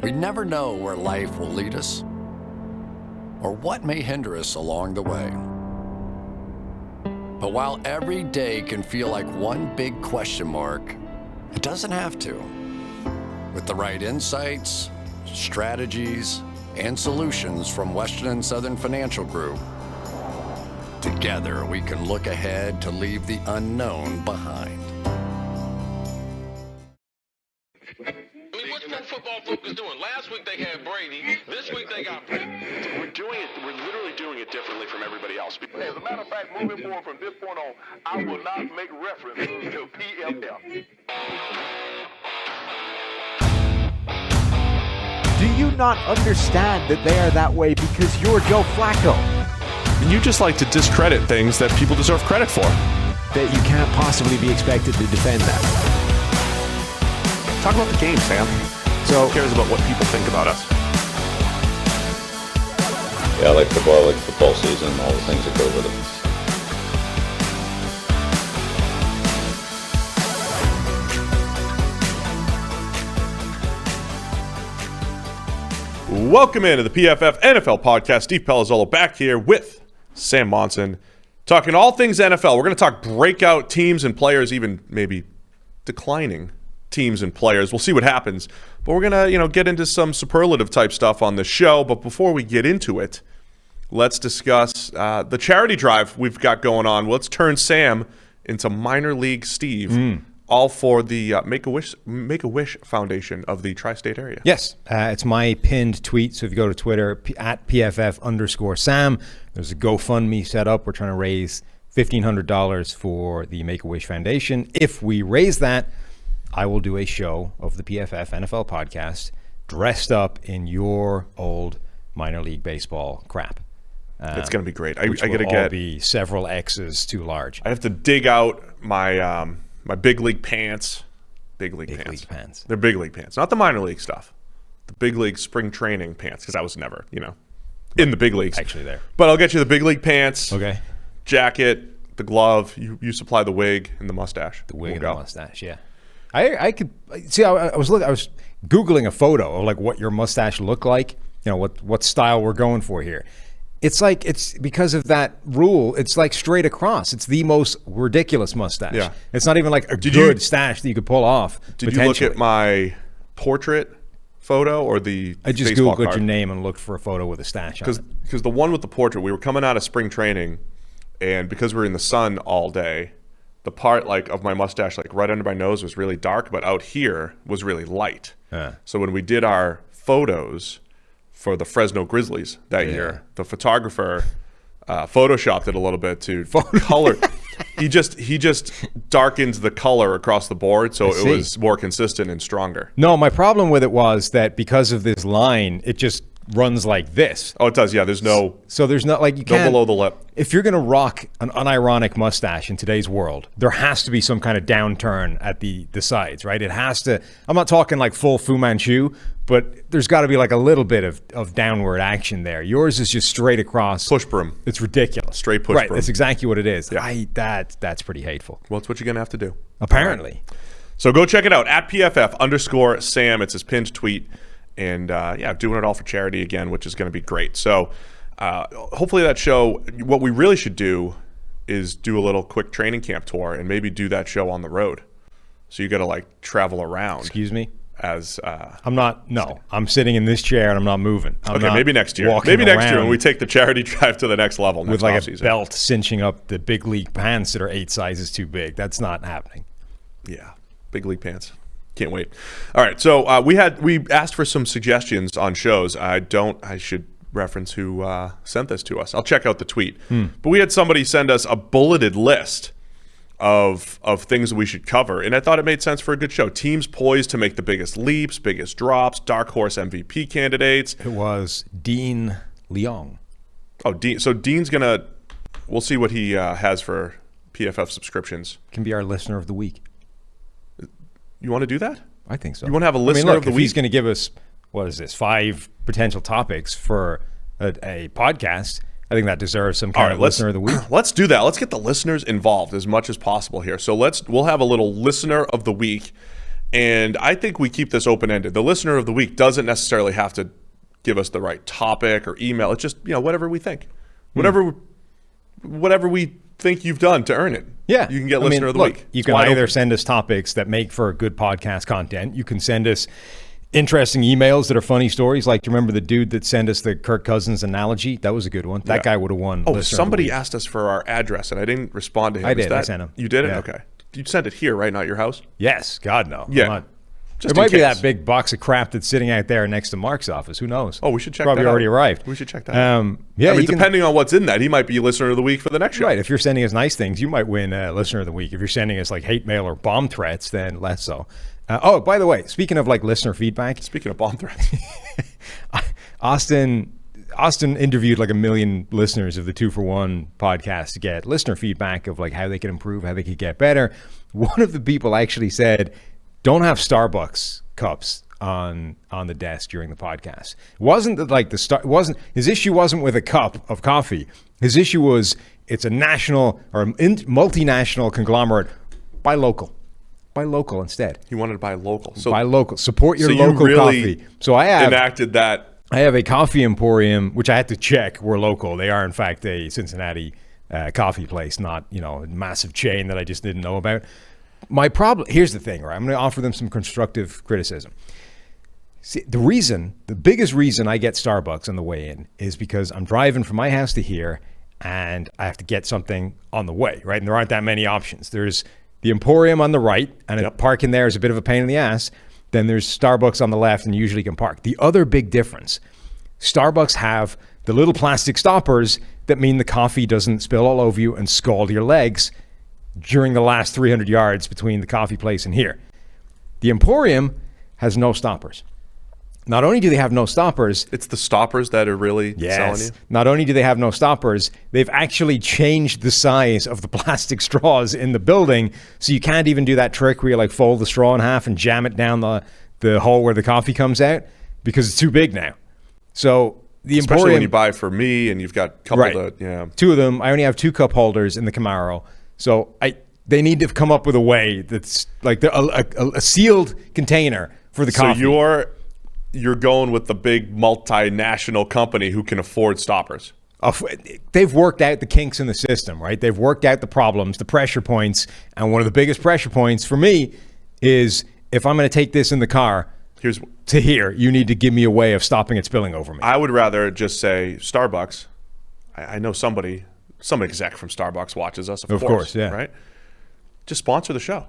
We never know where life will lead us or what may hinder us along the way. But while every day can feel like one big question mark, it doesn't have to. With the right insights, strategies, and solutions from Western and Southern Financial Group, together we can look ahead to leave the unknown behind. What's Pro Football Focus doing? Last week they had Brady. This week they got Brady. We're literally doing it differently from everybody else. As a matter of fact, moving forward from this point on, I will not make reference to PFF. Do you not understand that they are that way because you're Joe Flacco? And you just like to discredit things that people deserve credit for. That you can't possibly be expected to defend that. Talk about the game, Sam. So, who cares about what people think about us? Yeah, I like football season, and all the things that go with it. Welcome into the PFF NFL Podcast. Steve Palazzolo back here with Sam Monson, talking all things NFL. We're going to talk breakout teams and players, even maybe declining teams and players. We'll see what happens. But we're going to, get into some superlative type stuff on the show. But before we get into it, let's discuss the charity drive we've got going on. Let's turn Sam into minor league Steve. All for the Make-A-Wish Foundation of the tri-state area. Yes, it's my pinned tweet. So if you go to Twitter, at PFF_Sam, there's a GoFundMe set up. We're trying to raise $1,500 for the Make-A-Wish Foundation. If we raise that, I will do a show of the PFF NFL Podcast dressed up in your old minor league baseball crap. It's going to be great. I got to be several X's too large. I have to dig out my my big league pants. Big league pants. They're big league pants, not the minor league stuff. The big league spring training pants, because I was never, in the big leagues. Actually there. But I'll get you the big league pants. Okay. Jacket, the glove. You supply the wig and the mustache. The wig and the mustache, yeah. I could see. I was Googling a photo of like what your mustache looked like. What style we're going for here. It's because of that rule. It's like straight across. It's the most ridiculous mustache. Yeah. It's not even like a good stash that you could pull off. Did you look at my portrait photo or the I just baseball Googled card? your name and looked for a photo with a stash on it. Because the one with the portrait, we were coming out of spring training, and because we were in the sun all day, the part of my mustache right under my nose was really dark, but out here was really light. So when we did our photos for the Fresno Grizzlies that year, the photographer photoshopped it a little bit to color. He just darkens the color across the board, so it was more consistent and stronger. No, my problem with it was that because of this line, it just runs like this. Oh, it does. Yeah, there's no. So there's not you can't. No below the lip. If you're going to rock an unironic mustache in today's world, there has to be some kind of downturn at the sides, right? It has to. I'm not talking like full Fu Manchu, but there's got to be like a little bit of downward action there. Yours is just straight across. Push broom. It's ridiculous. Straight push broom. Right, that's exactly what it is. Yeah. That's pretty hateful. Well, it's what you're going to have to do. Apparently. Right. So go check it out at PFF_Sam. It's his pinned tweet. And doing it all for charity again, which is going to be great. So hopefully that show, what we really should do is do a little quick training camp tour and maybe do that show on the road. So you got to travel around. Excuse me? I'm sitting in this chair and I'm not moving. Maybe next year. Maybe next year when we take the charity drive to the next level. With like a belt cinching up the big league pants that are 8 sizes too big. That's not happening. Yeah, big league pants. Can't wait. All right, so we asked for some suggestions on shows. I should reference who sent this to us. I'll check out the tweet. But we had somebody send us a bulleted list of things we should cover, and I thought it made sense for a good show. Teams poised to make the biggest leaps, biggest drops, dark horse MVP candidates. It was Dean Leong. Oh, Dean. So Dean's gonna. We'll see what he has for PFF subscriptions. Can be our listener of the week. You want to do that? I think so. You want to have a listener of the if week? He's going to give us, 5 potential topics for a podcast, I think that deserves some kind of listener of the week. Let's do that. Let's get the listeners involved as much as possible here. So we'll have a little listener of the week, And I think we keep this open-ended. The listener of the week doesn't necessarily have to give us the right topic or email. It's just, whatever we think. Whatever we think you've done to earn it. Yeah. You can get listener of the week. You can either send us topics that make for good podcast content. You can send us interesting emails that are funny stories. Like, do you remember the dude that sent us the Kirk Cousins analogy? That was a good one. That guy would have won. Oh, somebody asked us for our address, and I didn't respond to him. I did. I sent him. You did it? Yeah. Okay. You sent it here, right? Not your house? Yes. God, no. Yeah. There might be that big box of crap that's sitting out there next to Mark's office. Who knows? Oh, we should check Probably that out. already arrived. We should check that out. Yeah, depending on what's in that, he might be listener of the week for the next show. Right. If you're sending us nice things, you might win listener of the week. If you're sending us like hate mail or bomb threats, then less so. By the way, speaking of like listener feedback. Speaking of bomb threats. Austin interviewed like 1 million listeners of the 2-for-1 podcast to get listener feedback of like how they could improve, how they could get better. One of the people actually said, don't have Starbucks cups on the desk during the podcast. It wasn't that like his issue wasn't with a cup of coffee. His issue was it's a national or multinational conglomerate. Buy local instead. He wanted to buy local. So buy local. Support your so local you really coffee. So I have enacted that. I have a coffee emporium, which I had to check. We're local. They are in fact a Cincinnati coffee place, not a massive chain that I just didn't know about. My problem, here's the thing, right? I'm going to offer them some constructive criticism. See, the biggest reason I get Starbucks on the way in is because I'm driving from my house to here and I have to get something on the way, right? And there aren't that many options. There's the Emporium on the right, and parking there is a bit of a pain in the ass. Then there's Starbucks on the left, and you usually can park. The other big difference, Starbucks have the little plastic stoppers that mean the coffee doesn't spill all over you and scald your legs during the last 300 yards between the coffee place and here. The Emporium has no stoppers. Not only do they have no stoppers... It's the stoppers that are really selling you? Not only do they have no stoppers, they've actually changed the size of the plastic straws in the building, so you can't even do that trick where you like fold the straw in half and jam it down the hole where the coffee comes out, because it's too big now. So the Especially Emporium... when you buy for me and you've got a couple of the... Two of them. I only have 2 cup holders in the Camaro. So they need to come up with a way that's like a sealed container for the coffee. So you're going with the big multinational company who can afford stoppers. They've worked out the kinks in the system, right? They've worked out the problems, the pressure points. And one of the biggest pressure points for me is if I'm going to take this in the car to here, you need to give me a way of stopping it spilling over me. I would rather just say Starbucks. I know some exec from Starbucks watches us, of course, yeah. Right? Just sponsor the show.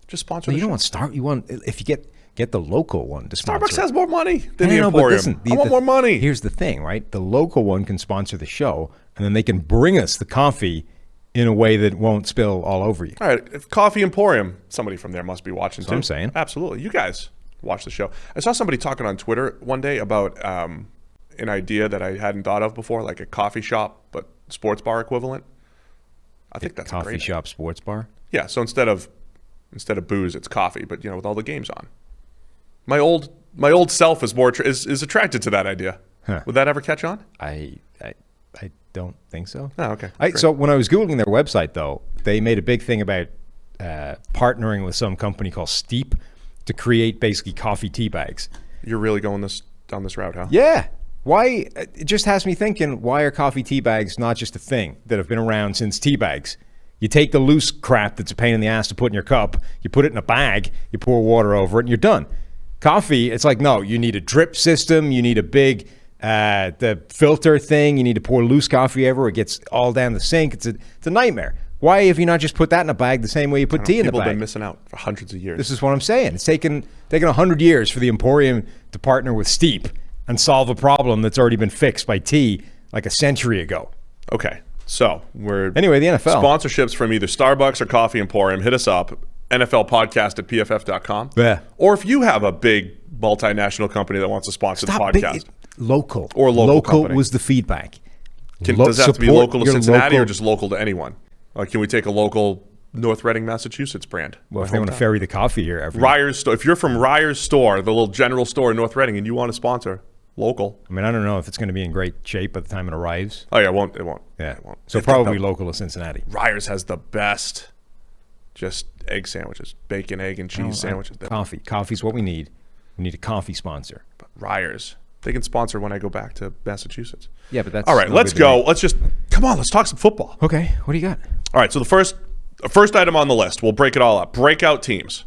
Just sponsor the show. You want if you get the local one to sponsor. Starbucks has more money than the Emporium. I want more money. Here's the thing, right? The local one can sponsor the show, and then they can bring us the coffee in a way that won't spill all over you. All right. If Coffee Emporium, somebody from there must be watching too. That's what I'm saying. Absolutely. You guys watch the show. I saw somebody talking on Twitter one day about an idea that I hadn't thought of before, like a coffee shop, but sports bar equivalent. I think that's a great coffee shop sports bar. Yeah. So instead of booze, it's coffee, but with all the games on. My old self is attracted to that idea. Huh. Would that ever catch on? I don't think so. Oh, okay. So when I was Googling their website, though, they made a big thing about partnering with some company called Steep to create basically coffee tea bags. You're really going down this route, huh? Yeah. Why? It just has me thinking, why are coffee tea bags not just a thing that have been around since tea bags? You take the loose crap that's a pain in the ass to put in your cup, you put it in a bag, you pour water over it, and you're done. Coffee, it's like, no, you need a drip system, you need a big the filter thing, you need to pour loose coffee everywhere, it gets all down the sink. It's a nightmare. Why have you not just put that in a bag the same way you put tea in a bag? People have been missing out for hundreds of years. This is what I'm saying. It's taken 100 years for the Emporium to partner with Steep and solve a problem that's already been fixed by tea like a century ago. Okay, so anyway, the NFL. Sponsorships from either Starbucks or Coffee Emporium, hit us up. NFL Podcast at PFF.com. Yeah. Or if you have a big multinational company that wants to sponsor the podcast. Local. Or local company. Was the feedback. Does it have to be local to Cincinnati or just local to anyone? Like, can we take a local North Reading, Massachusetts brand? Well, if they want to ferry the coffee here. Ryer's store. If you're from Ryer's store, the little general store in North Reading, and you want to sponsor local. I mean, I don't know if it's going to be in great shape by the time it arrives. Oh, yeah, it won't. Yeah. It won't. So probably local to Cincinnati. Ryer's has the best just egg sandwiches, bacon, egg, and cheese sandwiches. Coffee. Coffee's what we need. We need a coffee sponsor. But Ryers, they can sponsor when I go back to Massachusetts. Yeah, but that's all right. Let's go. Let's talk some football. Okay, what do you got? All right. So the first item on the list, we'll break it all up. Breakout teams.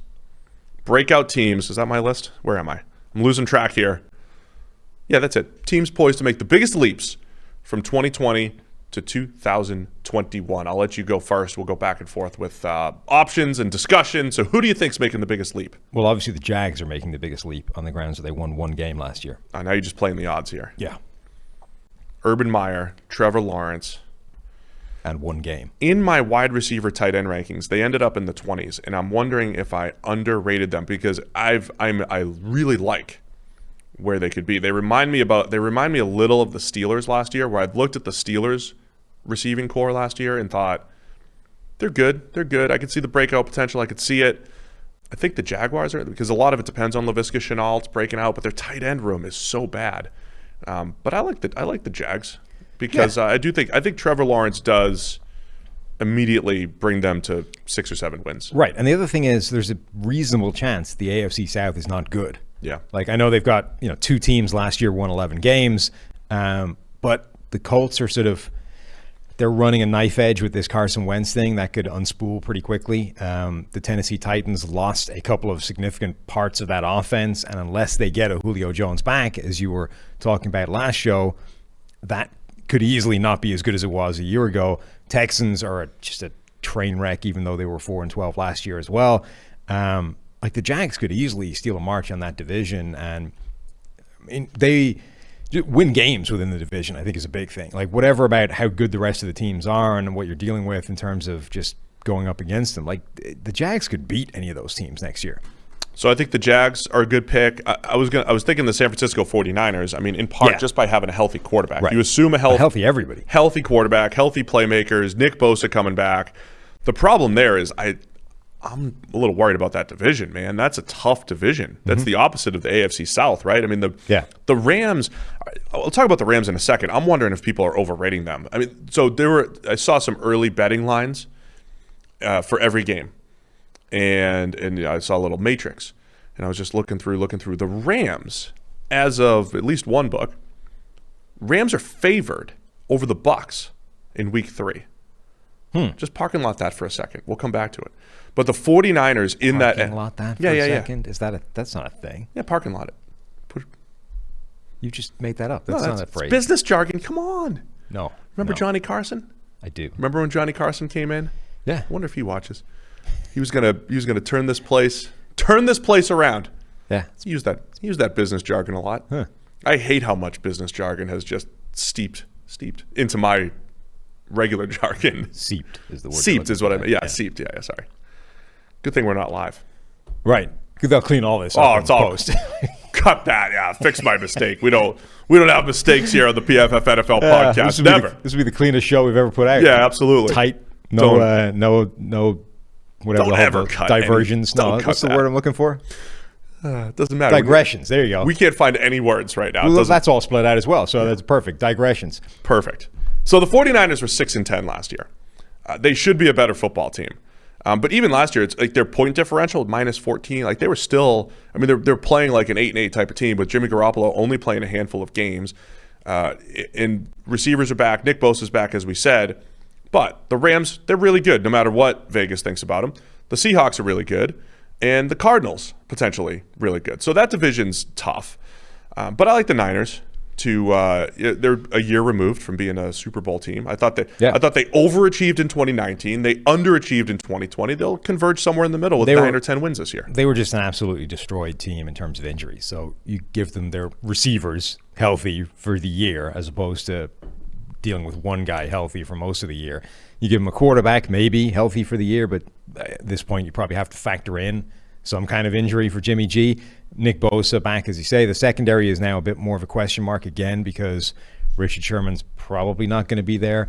Is that my list? Where am I? I'm losing track here. Yeah, that's it. Teams poised to make the biggest leaps from 2020 to 2021. I'll let you go first. We'll go back and forth with options and discussion. So who do you think's making the biggest leap? Well, obviously the Jags are making the biggest leap on the grounds that they won one game last year. Now you're just playing the odds here. Yeah. Urban Meyer, Trevor Lawrence. And one game. In my wide receiver tight end rankings, they ended up in the 20s, and I'm wondering if I underrated them because I really like where they could be. They remind me a little of the Steelers last year, where I've looked at the Steelers receiving core last year and thought they're good. I could see the breakout potential. I could see it. I think the Jaguars are, because a lot of it depends on Laviska Shenault's breaking out, but their tight end room is so bad. But I like the Jags because I think Trevor Lawrence does immediately bring them to 6 or 7 wins. Right, and the other thing is there's a reasonable chance the AFC South is not good. Yeah. Like I know they've got 2 teams last year won 11 games, but the Colts are they're running a knife edge with this Carson Wentz thing that could unspool pretty quickly. The Tennessee Titans lost a couple of significant parts of that offense, and unless they get a Julio Jones back, as you were talking about last show, that could easily not be as good as it was a year ago. Texans are just a train wreck, even though they were 4-12 last year as well. Like the Jags could easily steal a march on that division, and they win games within the division, I think, is a big thing. Like whatever about how good the rest of the teams are and what you're dealing with in terms of just going up against them, like the Jags could beat any of those teams next year. So I think the Jags are a good pick. I was thinking the San Francisco 49ers. I mean, in part just by having a healthy quarterback. Right. You assume a healthy everybody. Healthy quarterback, healthy playmakers, Nick Bosa coming back. The problem there is I'm a little worried about that division, man. That's a tough division. That's the opposite of the AFC South, right? I mean, the Rams, I'll talk about the Rams in a second. I'm wondering if people are overrating them. I mean, so I saw some early betting lines for every game. And I saw a little matrix. And I was just looking through the Rams. As of at least one book, Rams are favored over the Bucs in week 3. Just parking lot that for a second. We'll come back to it. But the 49ers in that parking lot that for a second? Is that's not a thing? Yeah, parking lot it. You just made that up. That's not a phrase. It's business jargon. Come on. No. Remember Johnny Carson? I do. Remember when Johnny Carson came in? Yeah. I wonder if he watches. He was gonna turn this place around. Yeah. He used that business jargon a lot. Huh. I hate how much business jargon has just steeped into my regular jargon. Seeped is the word. Seeped is what I mean. Yeah, seeped. Yeah, sorry. Good thing we're not live. Right. They'll clean all this up. Oh, it's all post. Cut that. Yeah, fix my mistake. We don't have mistakes here on the PFF NFL podcast. Never. This would be the cleanest show we've ever put out. Yeah, absolutely. Tight. No whatever. Don't ever cut diversions. What's the word I'm looking for? It doesn't matter. Digressions. There you go. We can't find any words right now. Well, that's all split out as well. So that's perfect. Digressions. Perfect. So the 49ers were 6-10 last year. They should be a better football team. But even last year, it's like their point differential -14. Like they were still, I mean, they're playing like an 8-8 type of team, with Jimmy Garoppolo only playing a handful of games. And receivers are back. Nick Bosa's back, as we said. But the Rams, they're really good, no matter what Vegas thinks about them. The Seahawks are really good. And the Cardinals, potentially really good. So that division's tough. But I like the Niners. They're a year removed from being a Super Bowl team. I thought they overachieved in 2019. They underachieved in 2020. They'll converge somewhere in the middle with 9 or 10 wins this year. They were just an absolutely destroyed team in terms of injuries. So you give them their receivers healthy for the year, as opposed to dealing with one guy healthy for most of the year. You give them a quarterback maybe healthy for the year, but at this point you probably have to factor in some kind of injury for Jimmy G. Nick Bosa back, as you say. The secondary is now a bit more of a question mark again, because Richard Sherman's probably not going to be there.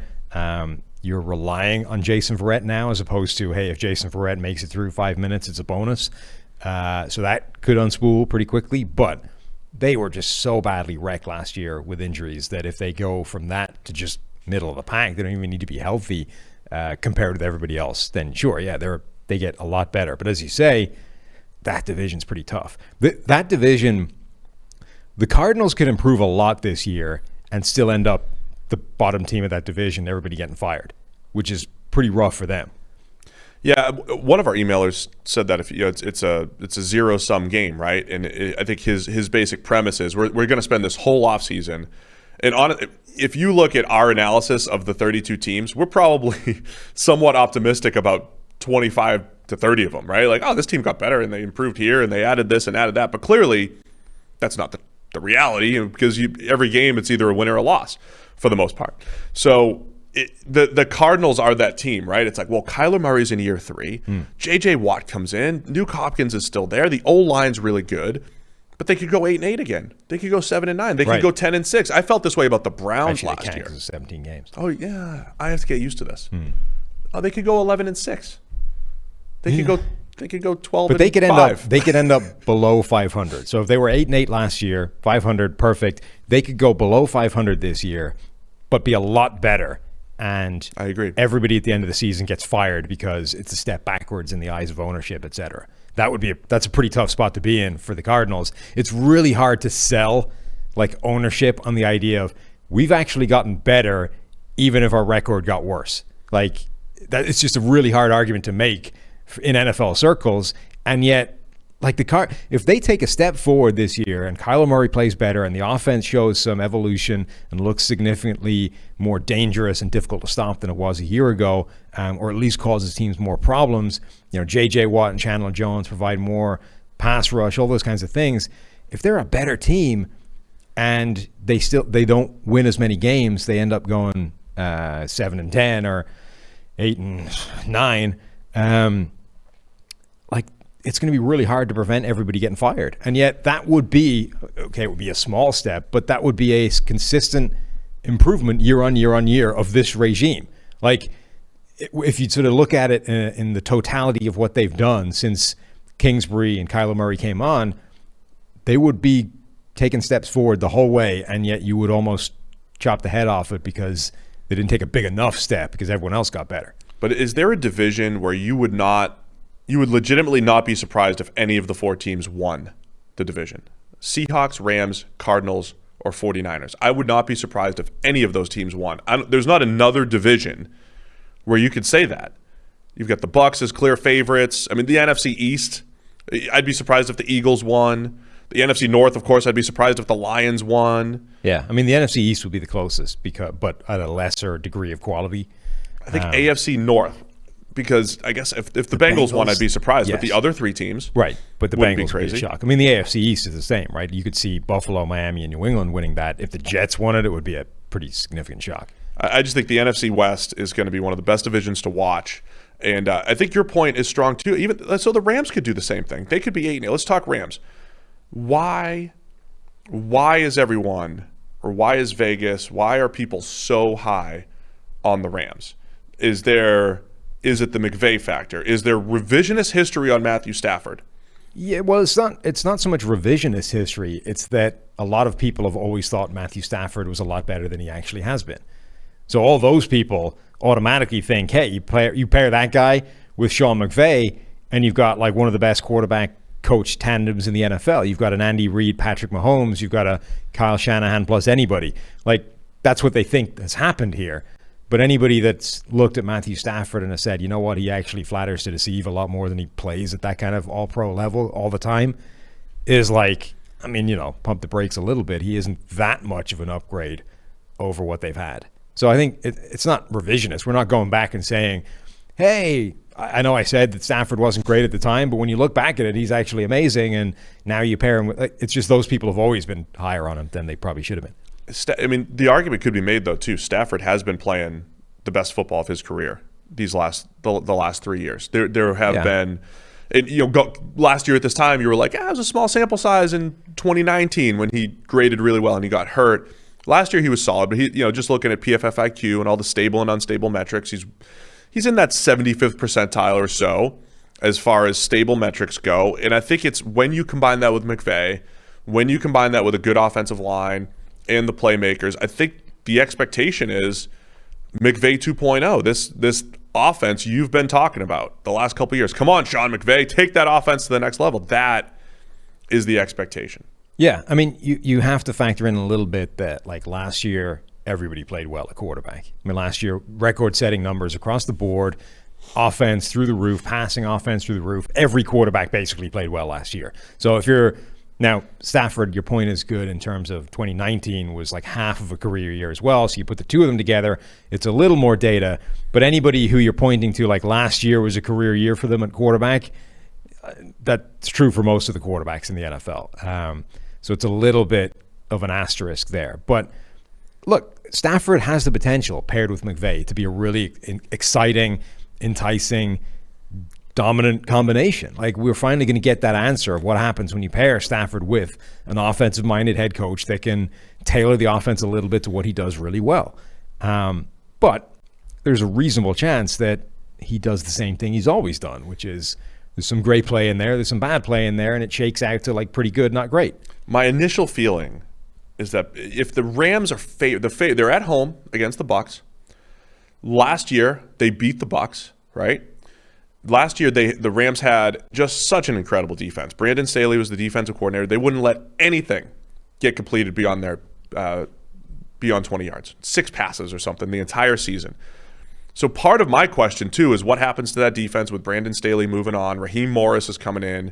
You're relying on Jason Verrett now, as opposed to, hey, if Jason Verrett makes it through 5 minutes, it's a bonus. So that could unspool pretty quickly. But they were just so badly wrecked last year with injuries that if they go from that to just middle of the pack, they don't even need to be healthy compared with everybody else, then sure, yeah, they're they get a lot better. But as you say, that division's pretty tough. That division, the Cardinals could improve a lot this year and still end up the bottom team of that division, everybody getting fired, which is pretty rough for them. Yeah, one of our emailers said that if it's a zero-sum game, right? And I think his basic premise is we're going to spend this whole offseason, and if you look at our analysis of the 32 teams, we're probably somewhat optimistic about 25 to 30 of them, right? Like, oh, this team got better and they improved here and they added this and added that, but clearly that's not the reality, because every game it's either a win or a loss for the most part. So the Cardinals are that team, right? It's like, well, Kyler Murray's in year 3. J.J. Watt comes in. Nuke Hopkins is still there. The O-line's really good. But they could go 8-8 again. They could go 7-9. They could go 10-6. I felt this way about the Browns last year. Because of 17 games. Oh, yeah. I have to get used to this. Oh, they could go 11-6. They could go 12-5. But they could end up below 500. So if they were 8-8 last year, 500, perfect. They could go below 500 this year, but be a lot better. And I agree. Everybody at the end of the season gets fired because it's a step backwards in the eyes of ownership, et cetera. That's a pretty tough spot to be in for the Cardinals. It's really hard to sell like ownership on the idea of we've actually gotten better even if our record got worse. Like that, it's just a really hard argument to make in NFL circles. And yet, like if they take a step forward this year and Kyler Murray plays better and the offense shows some evolution and looks significantly more dangerous and difficult to stop than it was a year ago, or at least causes teams more problems, J.J. Watt and Chandler Jones provide more pass rush, all those kinds of things. If they're a better team and they don't win as many games, they end up going 7-10 or 8-9. It's going to be really hard to prevent everybody getting fired. And yet that would be, it would be a small step, but that would be a consistent improvement year on year on year of this regime. Like, if you sort of look at it in the totality of what they've done since Kingsbury and Kyler Murray came on, they would be taking steps forward the whole way, and yet you would almost chop the head off it because they didn't take a big enough step because everyone else got better. But is there a division where you would legitimately not be surprised if any of the 4 teams won the division? Seahawks, Rams, Cardinals, or 49ers. I would not be surprised if any of those teams won. There's not another division where you could say that. You've got the Bucs as clear favorites. I mean, the NFC East, I'd be surprised if the Eagles won. The NFC North, of course, I'd be surprised if the Lions won. Yeah, I mean, the NFC East would be the closest, but at a lesser degree of quality. I think AFC North, because I guess if the Bengals won, I'd be surprised. Yes. But the other 3 teams, right? But the Bengals would be a shock. I mean, the AFC East is the same, right? You could see Buffalo, Miami, and New England winning that. If the Jets won it, it would be a pretty significant shock. I just think the NFC West is going to be one of the best divisions to watch, and I think your point is strong too. Even so, the Rams could do the same thing. They could be 8-8. Let's talk Rams. Why is everyone, or why is Vegas? Why are people so high on the Rams? Is it the McVay factor? Is there revisionist history on Matthew Stafford? Yeah, well, it's not so much revisionist history. It's that a lot of people have always thought Matthew Stafford was a lot better than he actually has been. So all those people automatically think, hey, you pair that guy with Sean McVay, and you've got like one of the best quarterback coach tandems in the NFL. You've got an Andy Reid, Patrick Mahomes. You've got a Kyle Shanahan plus anybody. Like, that's what they think has happened here. But anybody that's looked at Matthew Stafford and has said, you know what, he actually flatters to deceive a lot more than he plays at that kind of all-pro level all the time, is like, I mean, pump the brakes a little bit. He isn't that much of an upgrade over what they've had. So I think it's not revisionist. We're not going back and saying, hey, I know I said that Stafford wasn't great at the time, but when you look back at it, he's actually amazing, and now you pair him with, it's just those people have always been higher on him than they probably should have been. I mean, the argument could be made, though, too. Stafford has been playing the best football of his career the last 3 years. There have been, last year at this time, you were like, it was a small sample size in 2019 when he graded really well and he got hurt. Last year he was solid, but he, just looking at PFF IQ and all the stable and unstable metrics, he's in that 75th percentile or so as far as stable metrics go. And I think it's when you combine that with McVay, when you combine that with a good offensive line and the playmakers, I think the expectation is McVay 2.0. This offense you've been talking about the last couple of years. Come on, Sean McVay, take that offense to the next level. That is the expectation. Yeah, I mean, you have to factor in a little bit that, like, last year, everybody played well at quarterback. I mean, last year, record-setting numbers across the board, offense through the roof, passing offense through the roof. Every quarterback basically played well last year. So if you're now, Stafford, your point is good in terms of 2019 was like half of a career year as well. So you put the two of them together, it's a little more data. But anybody who you're pointing to, like last year was a career year for them at quarterback, that's true for most of the quarterbacks in the NFL. So it's a little bit of an asterisk there. But look, Stafford has the potential, paired with McVay, to be a really exciting, enticing, dominant combination. Like, we're finally going to get that answer of what happens when you pair Stafford with an offensive-minded head coach that can tailor the offense a little bit to what he does really well. But there's a reasonable chance that he does the same thing he's always done, which is there's some great play in there, there's some bad play in there, and it shakes out to like pretty good, not great. My initial feeling is that if the Rams are they're at home against the Bucs. Last year they beat the Bucs, right? Last year the Rams had just such an incredible defense. Brandon Staley was the defensive coordinator. They wouldn't let anything get completed beyond 20 yards. 6 passes or something the entire season. So part of my question too is what happens to that defense with Brandon Staley moving on? Raheem Morris is coming in.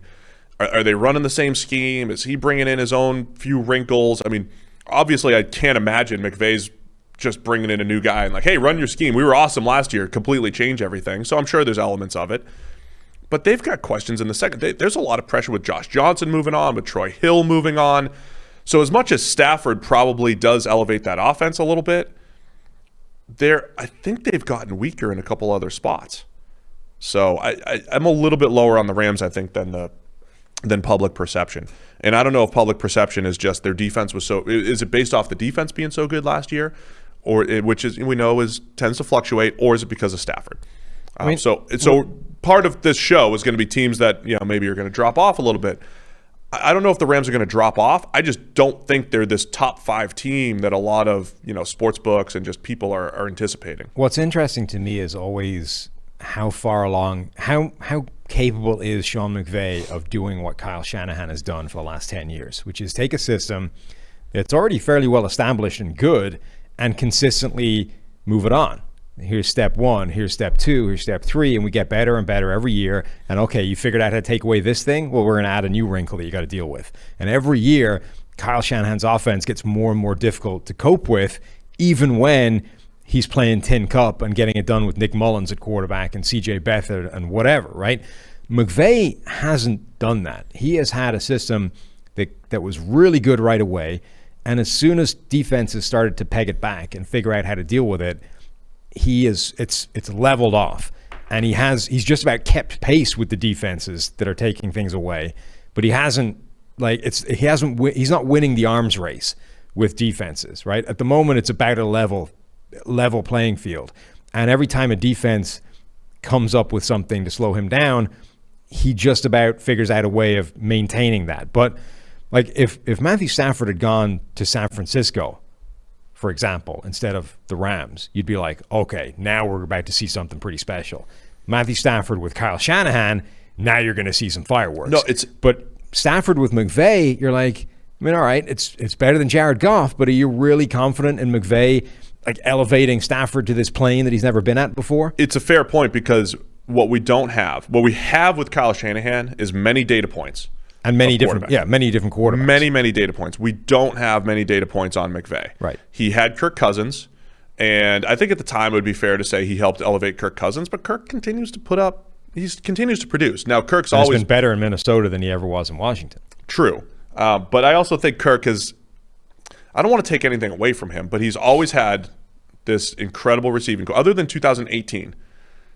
Are they running the same scheme? Is he bringing in his own few wrinkles? I mean, obviously I can't imagine McVay's just bringing in a new guy and like, hey, run your scheme. We were awesome last year. Completely change everything. So I'm sure there's elements of it. But they've got questions in the second. There's a lot of pressure with Josh Johnson moving on, with Troy Hill moving on. So as much as Stafford probably does elevate that offense a little bit, I think they've gotten weaker in a couple other spots. So I'm a little bit lower on the Rams, I think, than public perception. And I don't know if public perception is just their defense was so. Is it based off the defense being so good last year, or which is we know tends to fluctuate, or is it because of Stafford? So part of this show is going to be teams that maybe are going to drop off a little bit. I don't know if the Rams are going to drop off. I just don't think they're this top 5 team that a lot of sports books and just people are anticipating. What's interesting to me is always how far along, how capable is Sean McVay of doing what Kyle Shanahan has done for the last 10 years, which is take a system that's already fairly well established and good and consistently move it on. Here's step 1, here's step 2, here's step 3, and we get better and better every year. And okay, you figured out how to take away this thing? Well, we're going to add a new wrinkle that you got to deal with. And every year, Kyle Shanahan's offense gets more and more difficult to cope with, even when he's playing tin cup and getting it done with Nick Mullins at quarterback and CJ Beathard and whatever, right? McVay hasn't done that. He has had a system that was really good right away, and as soon as defenses started to peg it back and figure out how to deal with it, it's leveled off, and he's just about kept pace with the defenses that are taking things away, but he's not winning the arms race with defenses, right? At the moment, it's about a level playing field, and every time a defense comes up with something to slow him down, he just about figures out a way of maintaining that. But like if Matthew Stafford had gone to San Francisco, for example, instead of the Rams, you'd be like, okay, now we're about to see something pretty special. Matthew Stafford with Kyle Shanahan, now you're going to see some fireworks. But Stafford with McVay, you're like, I mean, all right, it's better than Jared Goff, but are you really confident in McVay like elevating Stafford to this plane that he's never been at before? It's a fair point, because what we have with Kyle Shanahan is many data points. And many different quarterbacks. Many data points. We don't have many data points on McVay. Right. He had Kirk Cousins, and I think at the time it would be fair to say he helped elevate Kirk Cousins, but Kirk continues to produce. Now, Kirk's always been better in Minnesota than he ever was in Washington. True. But I also think Kirk I don't want to take anything away from him, but he's always had this incredible receiving core, other than 2018.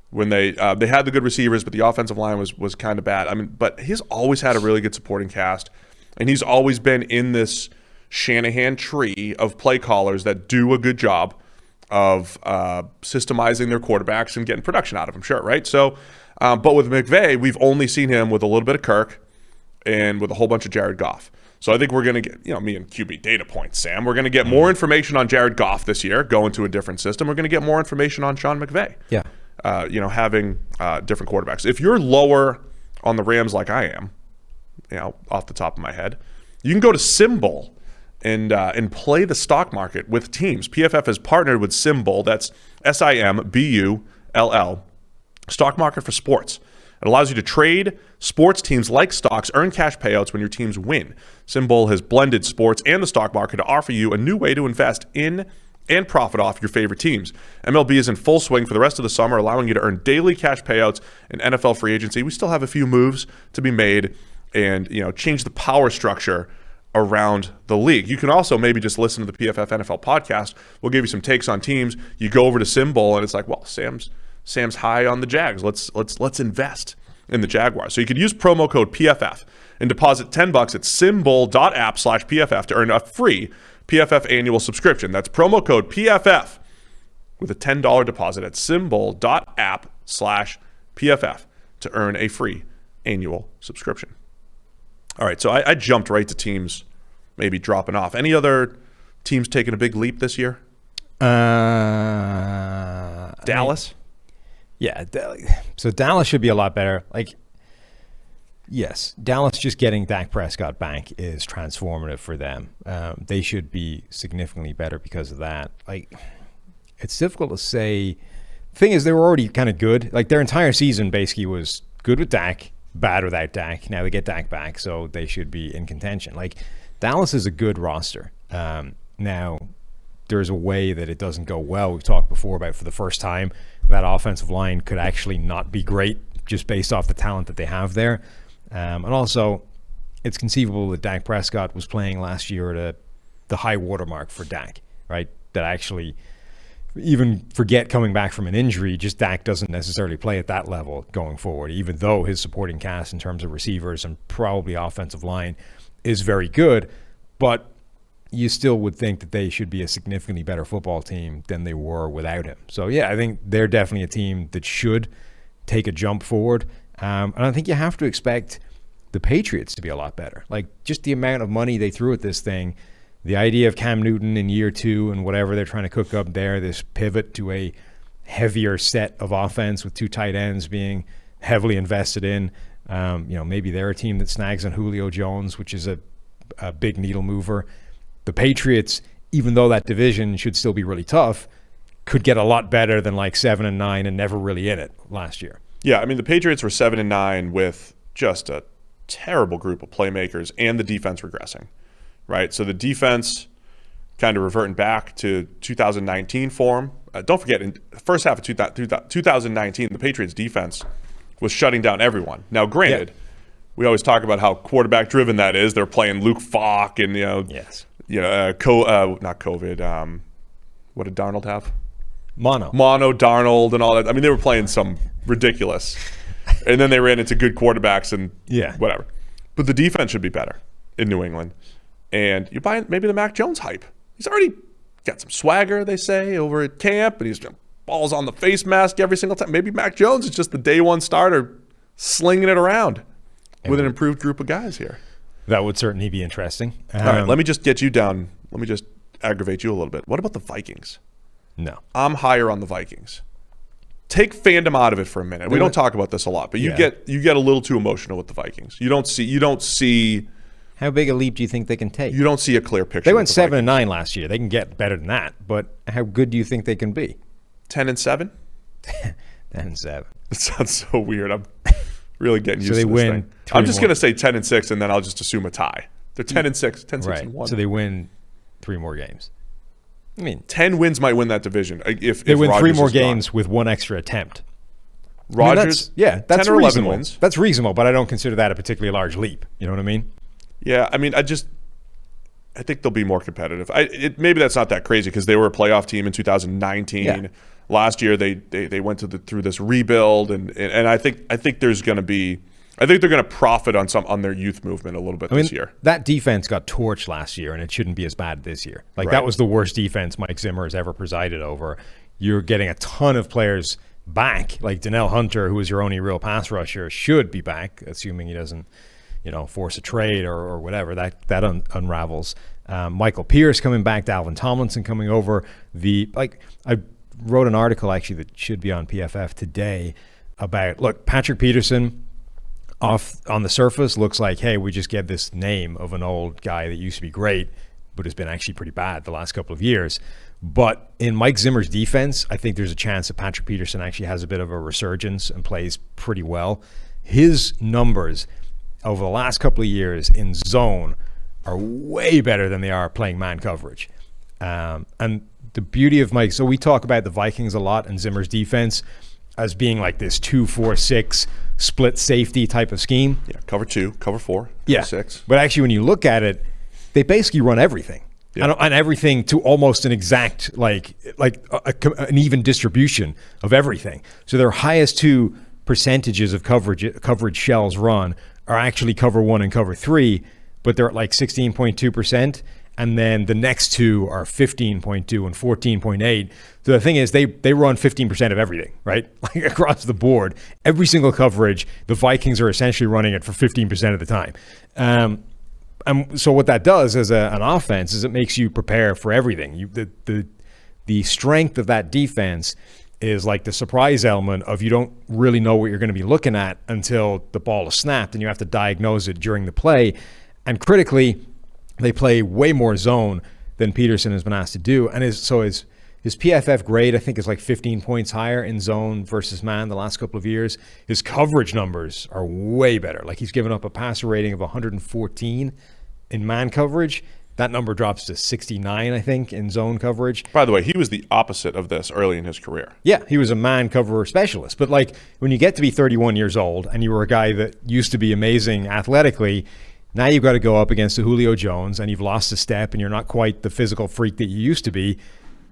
When they had the good receivers, but the offensive line was kind of bad. I mean, but he's always had a really good supporting cast, and he's always been in this Shanahan tree of play callers that do a good job of systemizing their quarterbacks and getting production out of them. Sure, right? So, but with McVay, we've only seen him with a little bit of Kirk and with a whole bunch of Jared Goff. So I think we're going to get, me and QB data points, Sam. We're going to get more information on Jared Goff this year, going to a different system. We're going to get more information on Sean McVay. Yeah. having different quarterbacks. If you're lower on the Rams like I am, off the top of my head, you can go to Symbol and play the stock market with teams. PFF has partnered with Symbol. That's SIMBULL, stock market for sports. It allows you to trade sports teams like stocks, earn cash payouts when your teams win. Symbol has blended sports and the stock market to offer you a new way to invest in and profit off your favorite teams. MLB is in full swing for the rest of the summer, allowing you to earn daily cash payouts in NFL free agency. We still have a few moves to be made and change the power structure around the league. You can also maybe just listen to the PFF NFL podcast. We'll give you some takes on teams. You go over to Symbol and it's like, well, Sam's high on the Jags. Let's invest in the Jaguars. So you could use promo code PFF and deposit $10 at symbol.app/PFF to earn a free PFF annual subscription. That's promo code PFF with a $10 deposit at symbol.app/PFF to earn a free annual subscription. All right, so I jumped right to teams maybe dropping off. Any other teams taking a big leap this year? Dallas? So Dallas should be a lot better. Yes, Dallas just getting Dak Prescott back is transformative for them. They should be significantly better because of that. It's difficult to say. The thing is, they were already kind of good. Their entire season basically was good with Dak, bad without Dak. Now they get Dak back, so they should be in contention. Dallas is a good roster. Now, there's a way that it doesn't go well. We've talked before about for the first time that offensive line could actually not be great just based off the talent that they have there. And also, it's conceivable that Dak Prescott was playing last year at the high watermark for Dak, right? That actually, even forget coming back from an injury, just Dak doesn't necessarily play at that level going forward, even though his supporting cast in terms of receivers and probably offensive line is very good. But you still would think that they should be a significantly better football team than they were without him. So, yeah, I think they're definitely a team that should take a jump forward. And I think you have to expect the Patriots to be a lot better. Just the amount of money they threw at this thing, the idea of Cam Newton in year 2 and whatever they're trying to cook up there, this pivot to a heavier set of offense with 2 tight ends being heavily invested in. Maybe they're a team that snags on Julio Jones, which is a big needle mover. The Patriots, even though that division should still be really tough, could get a lot better than 7-9 and never really in it last year. Yeah, I mean, the Patriots were 7-9 with just a terrible group of playmakers and the defense regressing, right? So the defense kind of reverting back to 2019 form. Don't forget, in the first half of 2019, the Patriots defense was shutting down everyone. Now, granted, we always talk about how quarterback-driven that is. They're playing Luke Falk and, not COVID. What did Darnold have? Mono, Darnold, and all that. I mean, they were playing some ridiculous. And then they ran into good quarterbacks and whatever. But the defense should be better in New England. And you buy maybe the Mac Jones hype. He's already got some swagger, they say, over at camp, and he's balls on the face mask every single time. Maybe Mac Jones is just the day one starter slinging it around with an improved group of guys here. That would certainly be interesting. All right, let me just get you down. Let me just aggravate you a little bit. What about the Vikings? No. I'm higher on the Vikings. Take fandom out of it for a minute. We don't talk about this a lot, but you get a little too emotional with the Vikings. You don't see how big a leap do you think they can take? You don't see a clear picture. They went 7-9 last year. They can get better than that, but how good do you think they can be? 10-7? 10-7. It sounds so weird. I'm really getting used to this win thing. I'm just going to say 10-6, and then I'll just assume a tie. They're 10-6, 10-6-1. So they win 3 more games. I mean, 10 wins might win that division if they win Rodgers 3 more games with 1 extra attempt. Rodgers, that's 10 or 11 reasonable. wins. That's reasonable, but I don't consider that a particularly large leap. You know what I mean? Yeah, I mean, I think they'll be more competitive. Maybe that's not that crazy because they were a playoff team in 2019. Yeah. Last year they went through this rebuild, and I think there's going to be. I think they're going to profit on their youth movement a little bit this year. That defense got torched last year, and it shouldn't be as bad this year. That was the worst defense Mike Zimmer has ever presided over. You're getting a ton of players back, like Donnell Hunter, who is your only real pass rusher, should be back, assuming he doesn't, force a trade or whatever. That unravels. Michael Pierce coming back, Dalvin Tomlinson coming over. wrote an article actually that should be on PFF today about, look, Patrick Peterson off on the surface looks like, hey, we just get this name of an old guy that used to be great, but has been actually pretty bad the last couple of years. But in Mike Zimmer's defense, I think there's a chance that Patrick Peterson actually has a bit of a resurgence and plays pretty well. His numbers over the last couple of years in zone are way better than they are playing man coverage. And the beauty of Mike, so we talk about the Vikings a lot and Zimmer's defense as being like this 2-4-6 split safety type of scheme. Yeah, cover 2, cover 4, yeah. 6. But actually, when you look at it, they basically run everything. Yeah. And everything to almost an exact, an even distribution of everything. So their highest 2 percentages of coverage shells run are actually cover 1 and cover 3, but they're at like 16.2%. And then the next 2 are 15.2 and 14.8. So the thing is, they run 15% of everything, right? Like across the board, every single coverage, the Vikings are essentially running it for 15% of the time. And so what that does as an offense is it makes you prepare for everything. The strength of that defense is like the surprise element of you don't really know what you're going to be looking at until the ball is snapped, and you have to diagnose it during the play. And critically, they play way more zone than Peterson has been asked to do. And his PFF grade, I think, is like 15 points higher in zone versus man the last couple of years. His coverage numbers are way better. Like he's given up a passer rating of 114 in man coverage. That number drops to 69, I think, in zone coverage. By the way, he was the opposite of this early in his career. Yeah, he was a man cover specialist. But like when you get to be 31 years old and you were a guy that used to be amazing athletically, now you've got to go up against a Julio Jones and you've lost a step and you're not quite the physical freak that you used to be.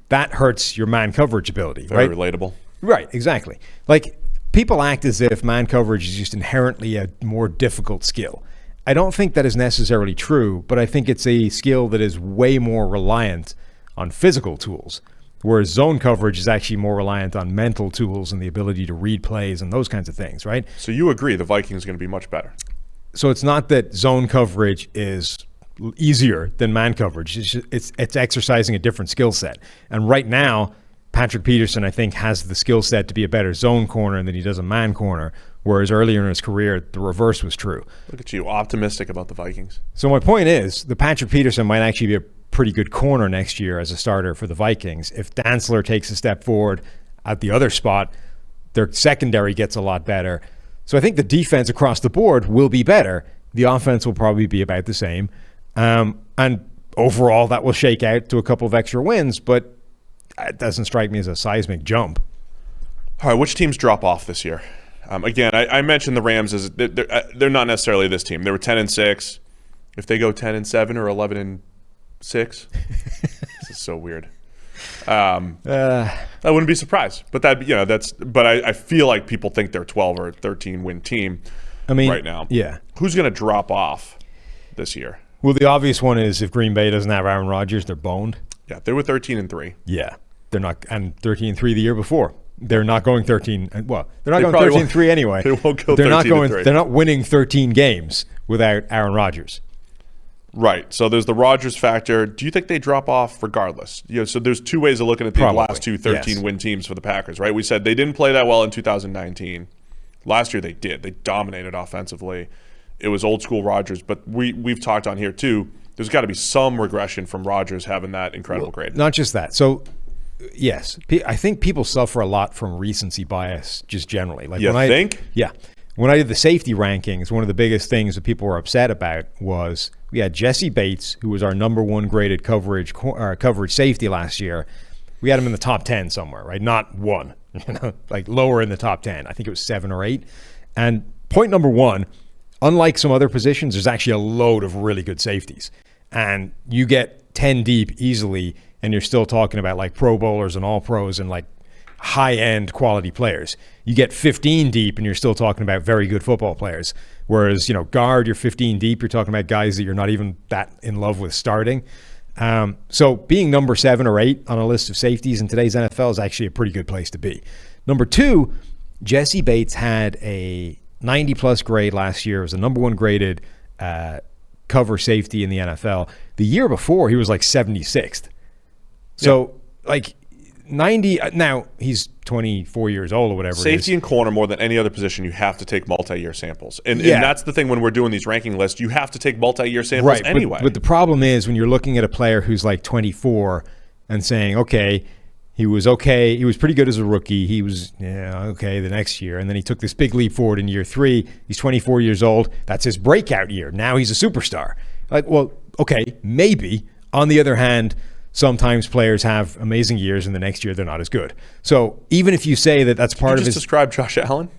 That hurts your man coverage ability, Very right? relatable. Right, exactly. Like people act as if man coverage is just inherently a more difficult skill. I don't think that is necessarily true, but I think it's a skill that is way more reliant on physical tools, whereas zone coverage is actually more reliant on mental tools and the ability to read plays and those kinds of things, right? So you agree the Vikings are going to be much better? So it's not that zone coverage is easier than man coverage. It's exercising a different skill set. And right now, Patrick Peterson, I think, has the skill set to be a better zone corner than he does a man corner, whereas earlier in his career, the reverse was true. Look at you, optimistic about the Vikings. So my point is, the Patrick Peterson might actually be a pretty good corner next year as a starter for the Vikings. If Dantzler takes a step forward at the other spot, their secondary gets a lot better. So I think the defense across the board will be better. The offense will probably be about the same. And overall, that will shake out to a couple of extra wins, but it doesn't strike me as a seismic jump. All right, which teams drop off this year? Again, I mentioned the Rams as they're not necessarily this team. They were 10-6. If they go 10-7 or 11-6, this is so weird. I wouldn't be surprised, but But I feel like people think they're 12 or 13 win team. Right now. Yeah. Who's going to drop off this year? Well, the obvious one is if Green Bay doesn't have Aaron Rodgers, they're boned. Yeah, they were 13-3. Yeah, they're not, and 13-3 the year before. They're not going 13. Well, they're not going 13-3 anyway. They won't go 13-3. They're not winning 13 games without Aaron Rodgers. Right. So there's the Rodgers factor. Do you think they drop off regardless? So there's two ways of looking at the last two 13-win teams for the Packers, right? We said they didn't play that well in 2019. Last year they did. They dominated offensively. It was old school Rodgers, but we've talked on here too. There's got to be some regression from Rodgers having that incredible grade. Not just that. So, yes, I think people suffer a lot from recency bias just generally. Like Yeah. When I did the safety rankings, one of the biggest things that people were upset about was we had Jesse Bates, who was our number one graded coverage safety last year. We had him in the top 10 somewhere, right? Not one, like lower in the top 10. I think it was 7 or 8. And point number one, unlike some other positions, there's actually a load of really good safeties. And you get 10 deep easily, and you're still talking about like Pro Bowlers and All Pros and like high-end quality players. You get 15 deep, and you're still talking about very good football players. Whereas, guard, you're 15 deep, you're talking about guys that you're not even that in love with starting. So being number 7 or 8 on a list of safeties in today's NFL is actually a pretty good place to be. Number 2, Jesse Bates had a 90-plus grade last year. It was the number 1 graded cover safety in the NFL. The year before, he was like 76th. So, 90, now he's 24 years old or whatever. Safety and corner, more than any other position, you have to take multi-year samples. And that's the thing when we're doing these ranking lists, you have to take multi-year samples anyway. But the problem is when you're looking at a player who's like 24 and saying, okay, he was pretty good as a rookie. He was, okay, the next year. And then he took this big leap forward in year 3. He's 24 years old. That's his breakout year. Now he's a superstar. Like, well, okay, maybe. On the other hand, sometimes players have amazing years and the next year they're not as good. So even if you say that that's part of his... You just described Josh Allen?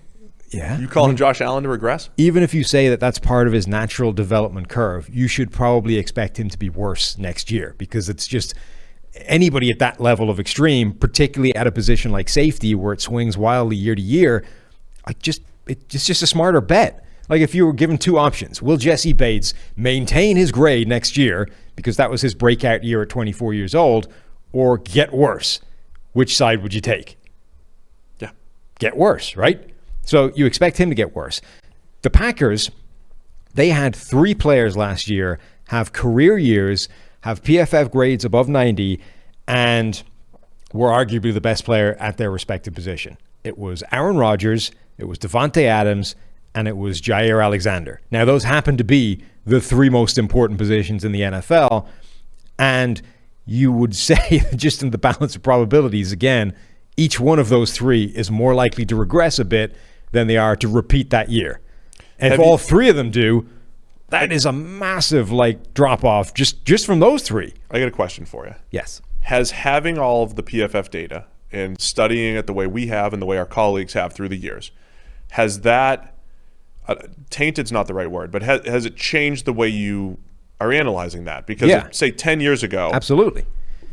Yeah. You calling Josh Allen to regress? Even if you say that that's part of his natural development curve, you should probably expect him to be worse next year, because it's just... Anybody at that level of extreme, particularly at a position like safety where it swings wildly year to year, it's just a smarter bet. Like if you were given 2 options, will Jesse Bates maintain his grade next year because that was his breakout year at 24 years old, or get worse? Which side would you take? Yeah. Get worse, right? So you expect him to get worse. The Packers, they had 3 players last year have career years, have PFF grades above 90, and were arguably the best player at their respective position. It was Aaron Rodgers, it was Devontae Adams, and it was Jair Alexander. Now, those happen to be the 3 most important positions in the NFL, and you would say, just in the balance of probabilities, again, each one of those 3 is more likely to regress a bit than they are to repeat that year. And if all 3 of them do, that is a massive drop-off just from those 3. I got a question for you. Yes. Has having all of the PFF data and studying it the way we have and the way our colleagues have through the years, has that, tainted's not the right word, but has it changed the way you are analyzing that? Because say 10 years ago. Absolutely.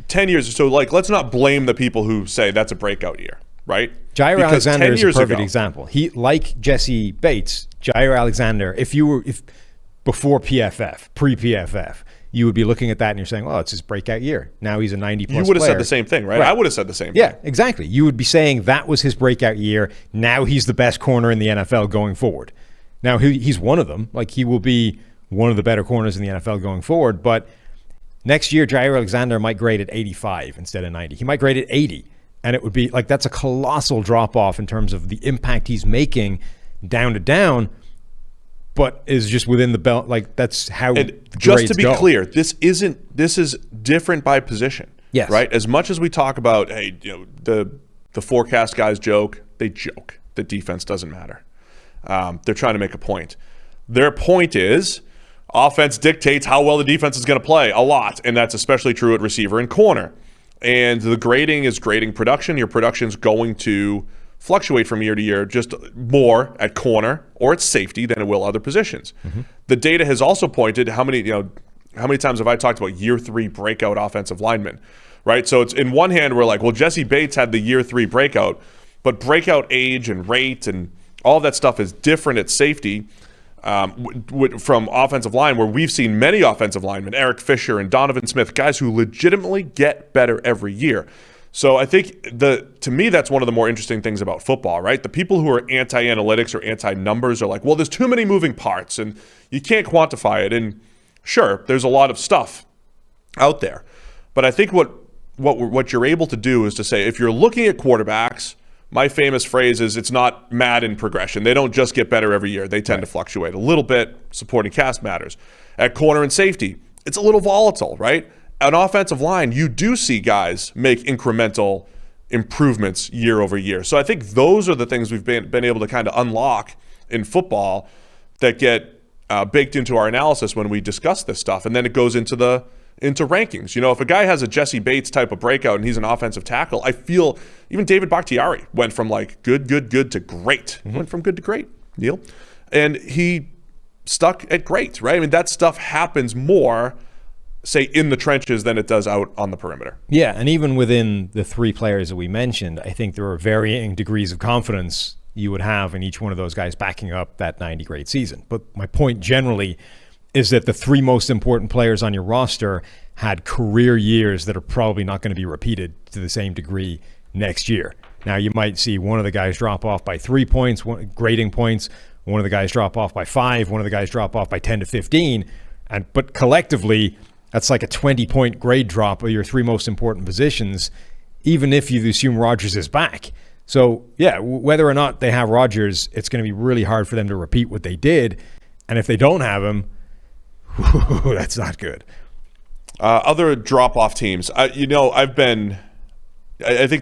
10 years, so let's not blame the people who say that's a breakout year, right? Jair Alexander is a perfect example. He, like Jesse Bates, Jair Alexander, if before PFF, pre-PFF, you would be looking at that and you're saying, well, it's his breakout year. Now he's a 90-plus player. You would have said the same thing, right? I would have said the same thing. Yeah, exactly. You would be saying that was his breakout year. Now he's the best corner in the NFL going forward. Now he's one of them. He will be one of the better corners in the NFL going forward. But next year, Jair Alexander might grade at 85 instead of 90. He might grade at 80. And it would be that's a colossal drop-off in terms of the impact he's making down to down, but is just within the belt. That's how. And just to be clear, this is different by position. Yes. Right. As much as we talk about, the forecast guys joke, they joke. The defense doesn't matter. They're trying to make a point. Their point is, offense dictates how well the defense is going to play a lot, and that's especially true at receiver and corner. And the grading is grading production. Your production's going to fluctuate from year to year just more at corner or at safety than it will other positions. Mm-hmm. The data has also pointed how many times have I talked about year 3 breakout offensive linemen, right? So it's in one hand we're like, well, Jesse Bates had the year 3 breakout, but breakout age and rate and all that stuff is different at safety from offensive line, where we've seen many offensive linemen, Eric Fisher and Donovan Smith, guys who legitimately get better every year. So I think to me, that's one of the more interesting things about football, right? The people who are anti-analytics or anti-numbers are like, well, there's too many moving parts and you can't quantify it. And sure, there's a lot of stuff out there. But I think what you're able to do is to say, if you're looking at quarterbacks, my famous phrase is it's not Madden progression. They don't just get better every year. They tend to fluctuate a little bit. Supporting cast matters. At corner and safety, it's a little volatile, right? An offensive line, you do see guys make incremental improvements year over year. So I think those are the things we've been able to kind of unlock in football that get baked into our analysis when we discuss this stuff. And then it goes into rankings. If a guy has a Jesse Bates type of breakout and he's an offensive tackle, I feel even David Bakhtiari went from good to great. Mm-hmm. Went from good to great, Neil. And he stuck at great, right? I mean, that stuff happens more, say, in the trenches than it does out on the perimeter. Yeah, and even within the 3 players that we mentioned, I think there are varying degrees of confidence you would have in each one of those guys backing up that 90 grade season. But my point generally is that the 3 most important players on your roster had career years that are probably not going to be repeated to the same degree next year. Now, you might see one of the guys drop off by 3 points, grading points, one of the guys drop off by 5, one of the guys drop off by 10 to 15, but collectively, that's like a 20-point grade drop of your 3 most important positions even if you assume Rodgers is back. So, yeah, whether or not they have Rodgers, it's going to be really hard for them to repeat what they did. And if they don't have him, that's not good. Other drop-off teams. I think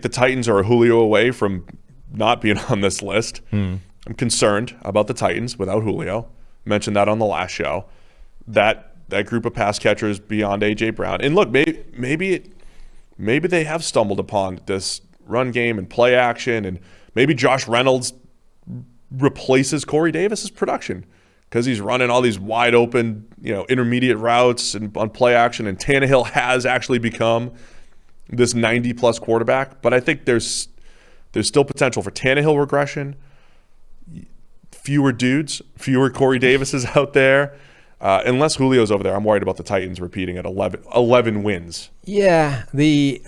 the Titans are a Julio away from not being on this list. I'm concerned about the Titans without Julio. Mentioned that on the last show. That group of pass catchers beyond A.J. Brown. And look, maybe they have stumbled upon this run game and play action, and maybe Josh Reynolds replaces Corey Davis's production because he's running all these wide open, intermediate routes and on play action, and Tannehill has actually become this 90-plus quarterback. But I think there's still potential for Tannehill regression, fewer dudes, fewer Corey Davises out there. Unless Julio's over there, I'm worried about the Titans repeating at 11 wins. Yeah, the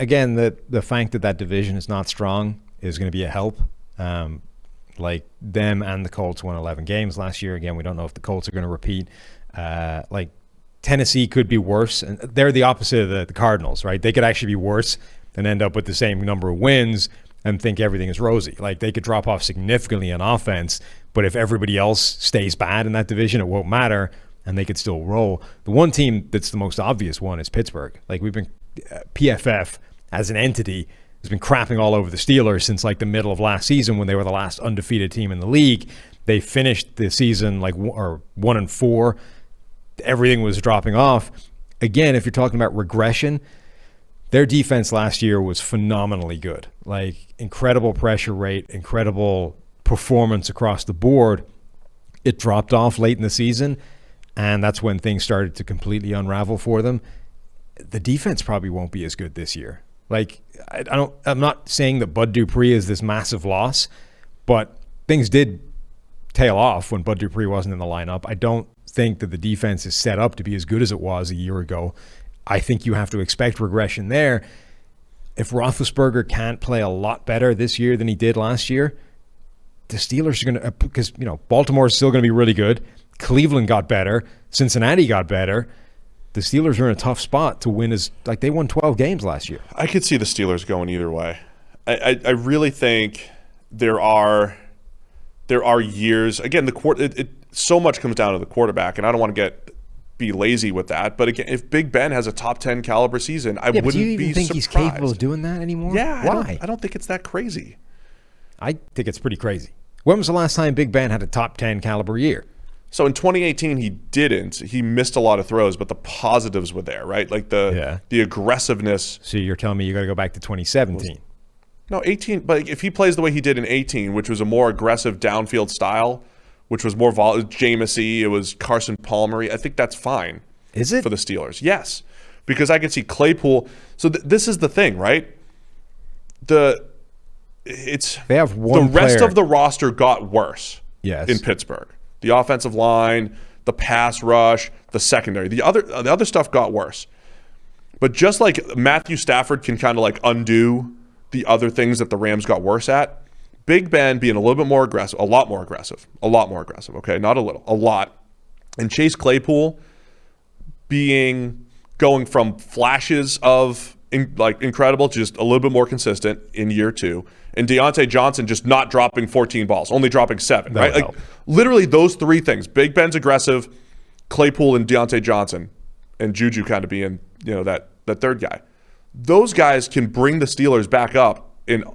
fact that division is not strong is going to be a help. Like them and the Colts won 11 games last year. Again, we don't know if the Colts are going to repeat. Like Tennessee could be worse, and they're the opposite of the Cardinals, right? They could actually be worse and end up with the same number of wins and think everything is rosy. Like they could drop off significantly on offense, but if everybody else stays bad in that division, it won't matter. And they could still roll. The one team that's the most obvious one is Pittsburgh. Like PFF as an entity has been crapping all over the Steelers since like the middle of last season when they were the last undefeated team in the league. They finished the season like 1-4. Everything was dropping off. Again, if you're talking about regression, their defense last year was phenomenally good. Like incredible pressure rate, incredible performance across the board. It dropped off late in the season. And that's when things started to completely unravel for them. The defense probably won't be as good this year. Like, I'm not saying that Bud Dupree is this massive loss, but things did tail off when Bud Dupree wasn't in the lineup. I don't think that the defense is set up to be as good as it was a year ago. I think you have to expect regression there. If Roethlisberger can't play a lot better this year than he did last year, the Steelers are going to, because, Baltimore is still going to be really good. Cleveland got better. Cincinnati got better. The Steelers are in a tough spot to win. They won 12 games last year. I could see the Steelers going either way. I really think there are years. Again, so much comes down to the quarterback, and I don't want to be lazy with that. But again, if Big Ben has a top 10 caliber season, I wouldn't be surprised. Do you even think he's capable of doing that anymore? Yeah, why? I don't think it's that crazy. I think it's pretty crazy. When was the last time Big Ben had a top 10 caliber year? So in 2018, he didn't. He missed a lot of throws, but the positives were there, right? Like the aggressiveness. So you're telling me you got to go back to 2017? No, 18. But if he plays the way he did in 18, which was a more aggressive downfield style, which was more Jameis-y, it was Carson Palmer-y, I think that's fine. Is it? For the Steelers. Yes. Because I could see Claypool. So this is the thing, right? They have one the rest player. of the roster got worse. Yes. In Pittsburgh. The offensive line, the pass rush, the secondary. The other stuff got worse. But just like Matthew Stafford can kind of like undo the other things that the Rams got worse at, Big Ben being a little bit more aggressive, a lot more aggressive, okay? Not a little, a lot. And Chase Claypool going from flashes of incredible to just a little bit more consistent in year 2. And Deontay Johnson just not dropping 14 balls, only dropping 7, right? Like literally those 3 things. Big Ben's aggressive, Claypool and Deontay Johnson, and Juju kind of being, that third guy. Those guys can bring the Steelers back up and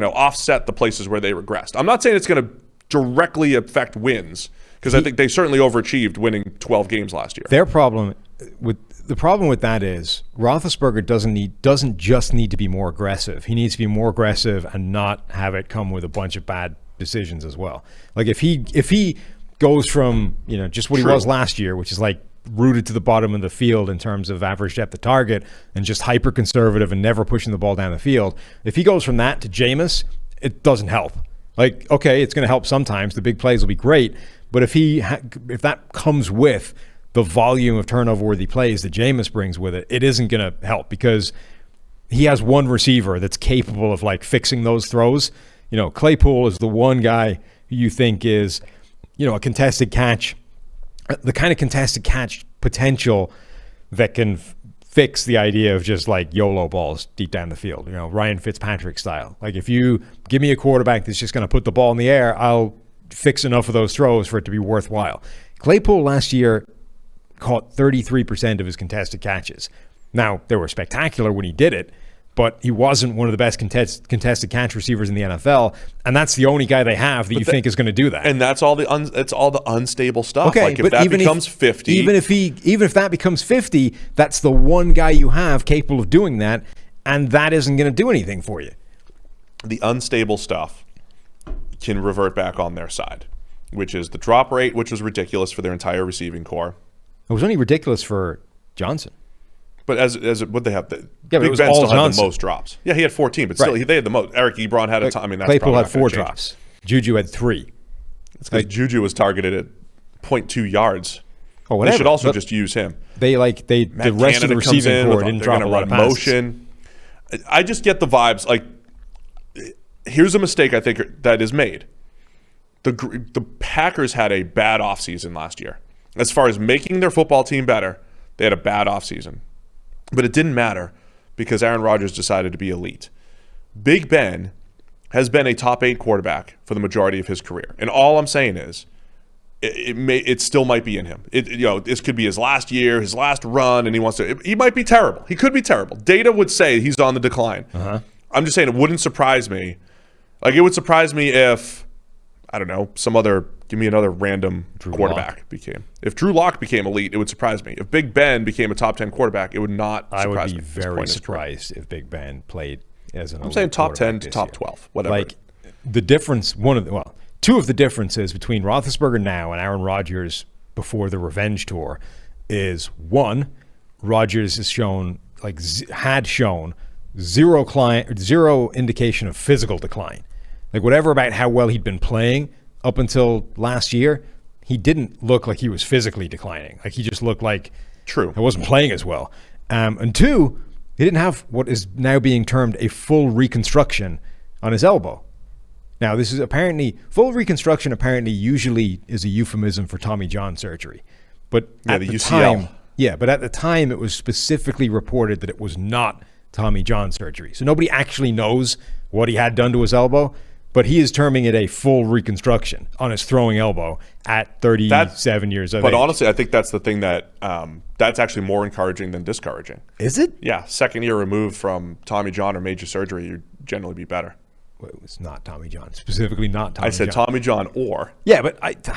offset the places where they regressed. I'm not saying it's going to directly affect wins, because I think they certainly overachieved winning 12 games last year. The problem with that is Roethlisberger doesn't just need to be more aggressive. He needs to be more aggressive and not have it come with a bunch of bad decisions as well. Like if he goes from just what he was last year, which is like rooted to the bottom of the field in terms of average depth of target and just hyper conservative and never pushing the ball down the field. If he goes from that to Jameis, it doesn't help. Like, okay, it's going to help sometimes. The big plays will be great, but if that comes with the volume of turnover-worthy plays that Jameis brings with it, it isn't going to help because he has one receiver that's capable of like fixing those throws. Claypool is the one guy who you think is, a contested catch, the kind of contested catch potential that can fix the idea of just like YOLO balls deep down the field, Ryan Fitzpatrick style. Like if you give me a quarterback that's just going to put the ball in the air, I'll fix enough of those throws for it to be worthwhile. Claypool last year caught 33% of his contested catches. Now, they were spectacular when he did it, but he wasn't one of the best contested catch receivers in the NFL, and that's the only guy they have that you think is going to do that. And that's all it's all the unstable stuff. Okay, like if but that becomes 50, even if that becomes 50, that's the one guy you have capable of doing that, and that isn't going to do anything for you. The unstable stuff can revert back on their side, which is the drop rate, which was ridiculous for their entire receiving core. It was only ridiculous for Johnson. But as what they have, Big but it was Ben all still had Johnson. the most drops. Yeah, he had 14, but still they had the most. Eric Ebron had a ton. I mean, that's Claypool probably had 4 drops. Juju had 3. It's because Juju was targeted at 0.2 yards. Oh, whatever. They should also just use him. The rest of the receiving core didn't drop a lot of passes. Motion. I just get the vibes. Like, here's a mistake I think that is made. The Packers had a bad offseason last year. As far as making their football team better, they had a bad offseason. But it didn't matter because Aaron Rodgers decided to be elite. Big Ben has been a top 8 quarterback for the majority of his career. And all I'm saying is it still might be in him. This could be his last year, his last run, and he might be terrible. He could be terrible. Data would say he's on the decline. I'm just saying it wouldn't surprise me. Like, it would surprise me if, I don't know, give me another random quarterback became. If Drew Lock became elite, it would surprise me. If Big Ben became a top 10 quarterback, it would not surprise me. I would be very surprised if Big Ben played as an elite. I'm saying top 10 to top 12, whatever. Like, the difference, two of the differences between Roethlisberger now and Aaron Rodgers before the revenge tour is, one, Rodgers had shown zero indication of physical decline. Like, whatever about how well he'd been playing up until last year, he didn't look like he was physically declining. Like, he just looked like he wasn't playing as well. And two, he didn't have what is now being termed a full reconstruction on his elbow. Now, this is apparently full reconstruction. Apparently, usually is a euphemism for Tommy John surgery, but at the UCL. But at the time, it was specifically reported that it was not Tommy John surgery. So nobody actually knows what he had done to his elbow. But he is terming it a full reconstruction on his throwing elbow at 37 years of age. But honestly, I think that's the thing that that's actually more encouraging than discouraging. Is it? Yeah. Second year removed from Tommy John or major surgery, you'd generally be better. Well, it was not Tommy John. Specifically not Tommy John. I said Tommy John or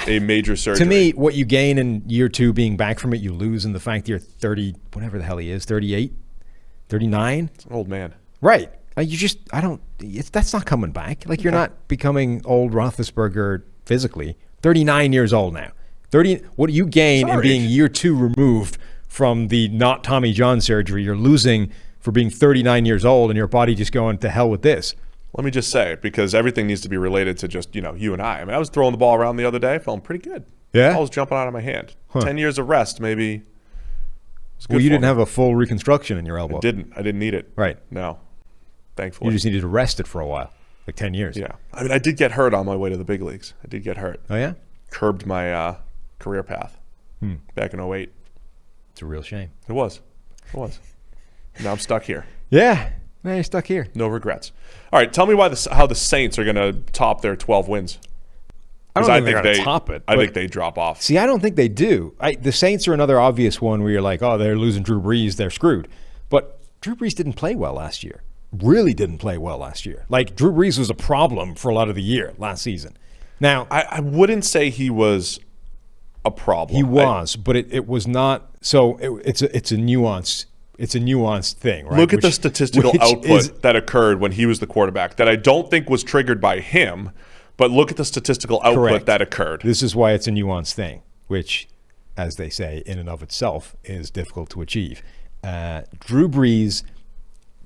a major surgery. To me, what you gain in year 2 being back from it, you lose in the fact that you're 30, whatever the hell he is, 38, 39? It's an old man. Right. That's not coming back. Like, you're not becoming old Roethlisberger physically. 39 years old now. What do you gain in being year 2 removed from the not Tommy John surgery? You're losing for being 39 years old and your body just going to hell with this. Let me just say, because everything needs to be related to just, you and I. I mean, I was throwing the ball around the other day, feeling pretty good. Yeah? The ball was jumping out of my hand. 10 years of rest, maybe. Well, you didn't have a full reconstruction in your elbow. I didn't need it. Right. No. Thankfully. You just needed to rest it for a while, like 10 years. Yeah. I mean, I did get hurt on my way to the big leagues. I did get hurt. Oh, yeah? Curbed my career path back in 2008. It's a real shame. It was. Now I'm stuck here. Yeah. Now you're stuck here. No regrets. All right, tell me how the Saints are going to top their 12 wins. I don't think they're going to top it. I think they drop off. See, I don't think they do. The Saints are another obvious one where you're like, oh, they're losing Drew Brees, they're screwed. But Drew Brees didn't play well last year. Really didn't play well last year. Like, Drew Brees was a problem for a lot of the year last season. Now, I wouldn't say he was a problem. He was, but it was not. So it's a nuanced. It's a nuanced thing, right? Look at the statistical output that occurred when he was the quarterback that I don't think was triggered by him, but look at the statistical output that occurred. This is why it's a nuanced thing, which, as they say, in and of itself is difficult to achieve. Drew Brees,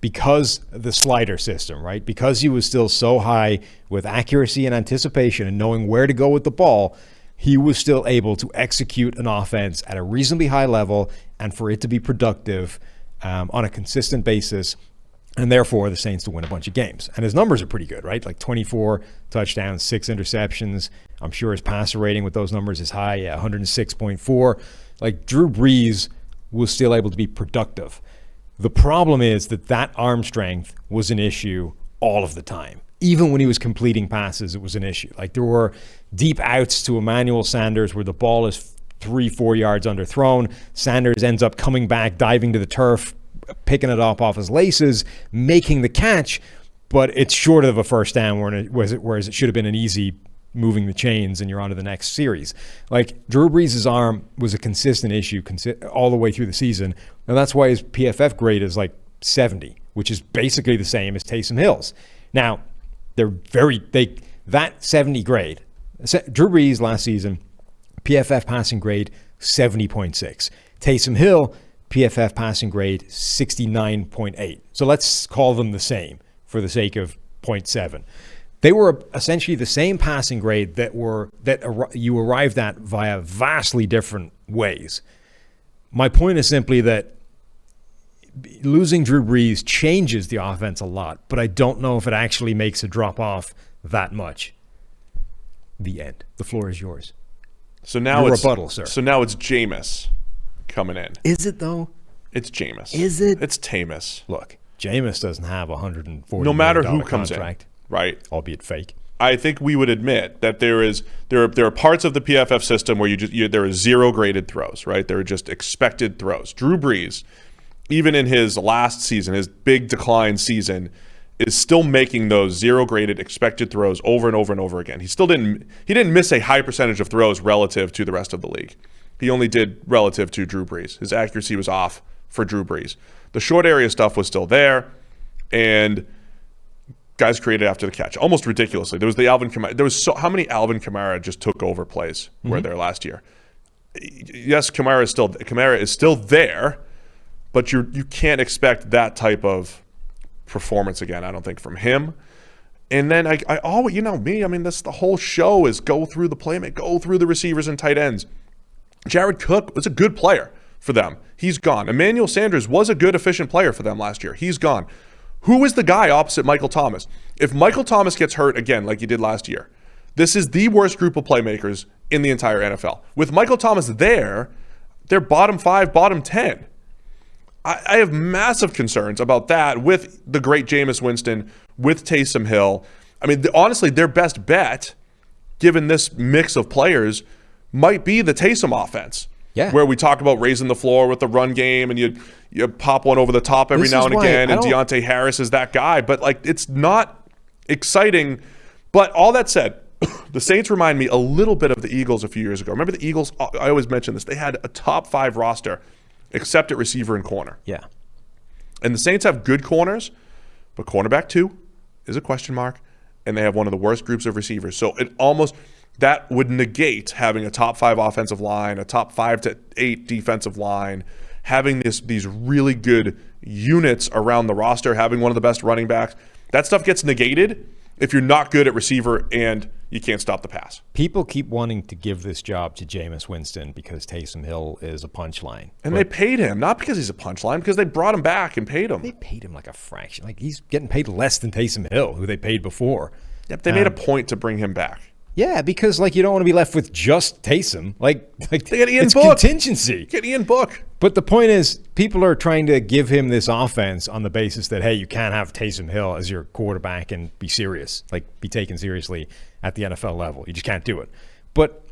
because the slider system, right? Because he was still so high with accuracy and anticipation and knowing where to go with the ball, he was still able to execute an offense at a reasonably high level and for it to be productive on a consistent basis, and therefore the Saints to win a bunch of games. And his numbers are pretty good, right? Like 24 touchdowns, 6 interceptions. I'm sure his passer rating with those numbers is high, 106.4. Like, Drew Brees was still able to be productive. The problem is that arm strength was an issue all of the time. Even when he was completing passes, it was an issue. Like there were deep outs to Emmanuel Sanders where the ball is 3-4 yards underthrown. Sanders ends up coming back, diving to the turf, picking it up off his laces, making the catch, but it's short of a first down, whereas it should have been an easy moving the chains and you're on to the next series. Like Drew Brees' arm was a consistent issue all the way through the season, and that's why his PFF grade is like 70, which is basically the same as Taysom Hill's. Now, that 70 grade, Drew Brees last season, PFF passing grade 70.6. Taysom Hill, PFF passing grade 69.8. So let's call them the same for the sake of 0.7. They were essentially the same passing grade that you arrived at via vastly different ways. My point is simply that losing Drew Brees changes the offense a lot, but I don't know if it actually makes a drop off that much. The end. The floor is yours. So now Your it's rebuttal, sir. So now it's Jameis coming in. Is it though? It's Jameis. Is it? It's Tamus. Look, Jameis doesn't have $140 no matter million who comes contract, in, right? Albeit fake. I think we would admit that there are parts of the PFF system where there are zero graded throws, right? There are just expected throws. Drew Brees, even in his last season, his big decline season, is still making those zero graded expected throws over and over and over again. He didn't miss a high percentage of throws relative to the rest of the league. He only did relative to Drew Brees. His accuracy was off for Drew Brees. The short area stuff was still there, and guys created after the catch, almost ridiculously. There was the Alvin Kamara. How many Alvin Kamara just took over plays were there last year? Yes, Kamara is still there, but you can't expect that type of performance again, I don't think, from him. And then I always, you know me, I mean, the whole show is go through the playmaker, go through the receivers and tight ends. Jared Cook was a good player for them. He's gone. Emmanuel Sanders was a good, efficient player for them last year. He's gone. Who is the guy opposite Michael Thomas? If Michael Thomas gets hurt again, like he did last year, this is the worst group of playmakers in the entire NFL. With Michael Thomas there, they're bottom 5, bottom 10. I have massive concerns about that with the great Jameis Winston, with Taysom Hill. I mean, honestly, their best bet, given this mix of players, might be the Taysom offense. Yeah. Where we talk about raising the floor with the run game and you pop one over the top every now and again, and Deontay Harris is that guy. But like, it's not exciting. But all that said, the Saints remind me a little bit of the Eagles a few years ago. Remember the Eagles? I always mention this. They had a top 5 roster, except at receiver and corner. Yeah. And the Saints have good corners, but cornerback 2 is a question mark, and they have one of the worst groups of receivers. So that would negate having a top 5 offensive line, a top 5 to 8 defensive line, having these really good units around the roster, having one of the best running backs. That stuff gets negated if you're not good at receiver and you can't stop the pass. People keep wanting to give this job to Jameis Winston because Taysom Hill is a punchline. And they paid him, not because he's a punchline, because they brought him back and paid him. They paid him like a fraction. Like he's getting paid less than Taysom Hill, who they paid before. Yep, they made a point to bring him back. Yeah, because like you don't want to be left with just Taysom. Like they get Ian it's Book. Contingency. Get Ian Book. But the point is, people are trying to give him this offense on the basis that, hey, you can't have Taysom Hill as your quarterback and be serious, like be taken seriously at the NFL level. You just can't do it. But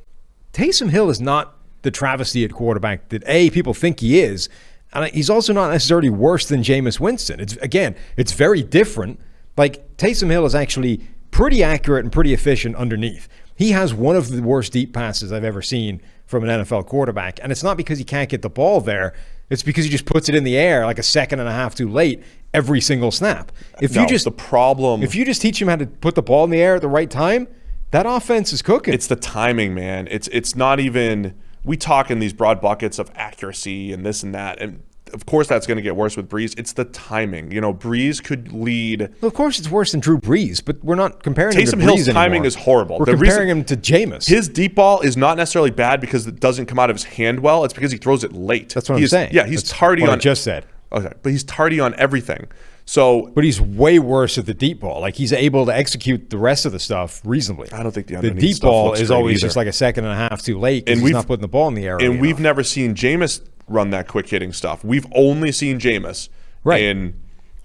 Taysom Hill is not the travesty at quarterback that, people think he is. And he's also not necessarily worse than Jameis Winston. It's very different. Like, Taysom Hill is actually pretty accurate and pretty efficient underneath. He has one of the worst deep passes I've ever seen from an NFL quarterback. And it's not because he can't get the ball there. It's because he just puts it in the air like a second and a half too late every single snap. If you just teach him how to put the ball in the air at the right time, that offense is cooking. It's the timing, man. It's not even, we talk in these broad buckets of accuracy and this and that. And of course that's going to get worse with Brees. It's the timing. You know, Brees could lead. Well, of course it's worse than Drew Brees, but we're not comparing him to Brees Taysom Hill's timing anymore. is horrible. We're comparing him to Jameis. His deep ball is not necessarily bad because it doesn't come out of his hand well. It's because he throws it late. That's what I'm saying. Yeah, he's tardy on. I just said. Okay, but he's tardy on everything. So, but he's way worse at the deep ball. Like, he's able to execute the rest of the stuff reasonably. I don't think the deep ball is always just like a second and a half too late because he's not putting the ball in the air. And we've never seen Jameis run that quick hitting stuff. We've only seen Jameis in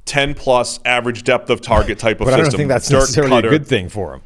10-plus average depth of target type of but system. I don't think that's necessarily a good thing for him.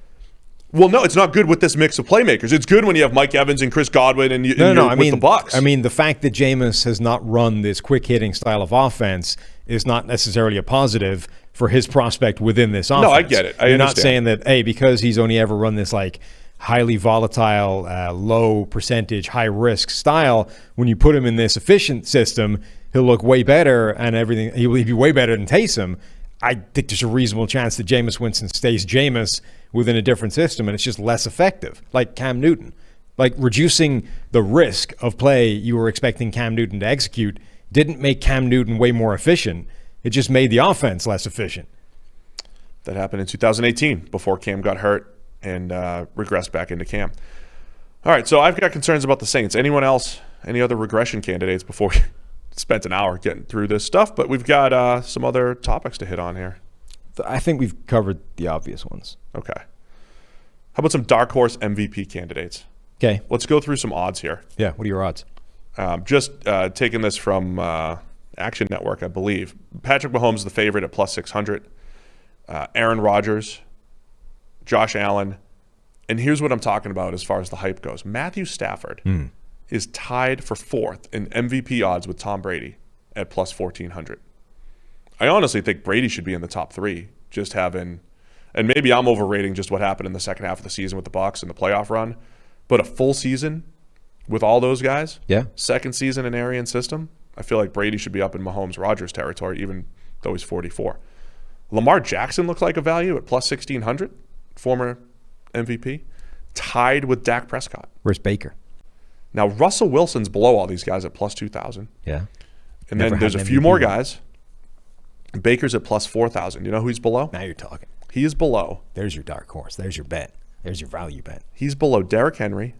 Well, no, it's not good with this mix of playmakers. It's good when you have Mike Evans and Chris Godwin and with the Bucs. I mean, the fact that Jameis has not run this quick-hitting style of offense is not necessarily a positive for his prospect within this offense. No, I get it. You're not saying that, because he's only ever run this like highly volatile, low percentage, high risk style. When you put him in this efficient system, he'll look way better and everything. He'll be way better than Taysom. I think there's a reasonable chance that Jameis Winston stays Jameis within a different system, and it's just less effective, like Cam Newton. Like reducing the risk of play you were expecting Cam Newton to execute didn't make Cam Newton way more efficient. It just made the offense less efficient. That happened in 2018 before Cam got hurt and regressed back into Cam. All right, so I've got concerns about the Saints. Anyone else? Any other regression candidates before we spent an hour getting through this stuff? But we've got some other topics to hit on here. I think we've covered the obvious ones. Okay. How about some dark horse MVP candidates? Okay. Let's go through some odds here. Yeah, what are your odds? Just taking this from Action Network, I believe. Patrick Mahomes is the favorite at plus 600. Aaron Rodgers, Josh Allen. And here's what I'm talking about as far as the hype goes. Matthew Stafford is tied for fourth in MVP odds with Tom Brady at plus 1,400. I honestly think Brady should be in the top three, just having, and maybe I'm overrating just what happened in the second half of the season with the Bucs and the playoff run, but a full season with all those guys, second season in Arians' system, I feel like Brady should be up in Mahomes-Rodgers territory, even though he's 44. Lamar Jackson looks like a value at plus 1,600, former MVP, tied with Dak Prescott. Where's Baker? Now, Russell Wilson's below all these guys at plus 2,000. Yeah. And then there's a few more guys. Baker's at plus 4,000. You know who he's below? Now you're talking. He is below. There's your dark horse. There's your bet. There's your value bet. He's below Derrick Henry,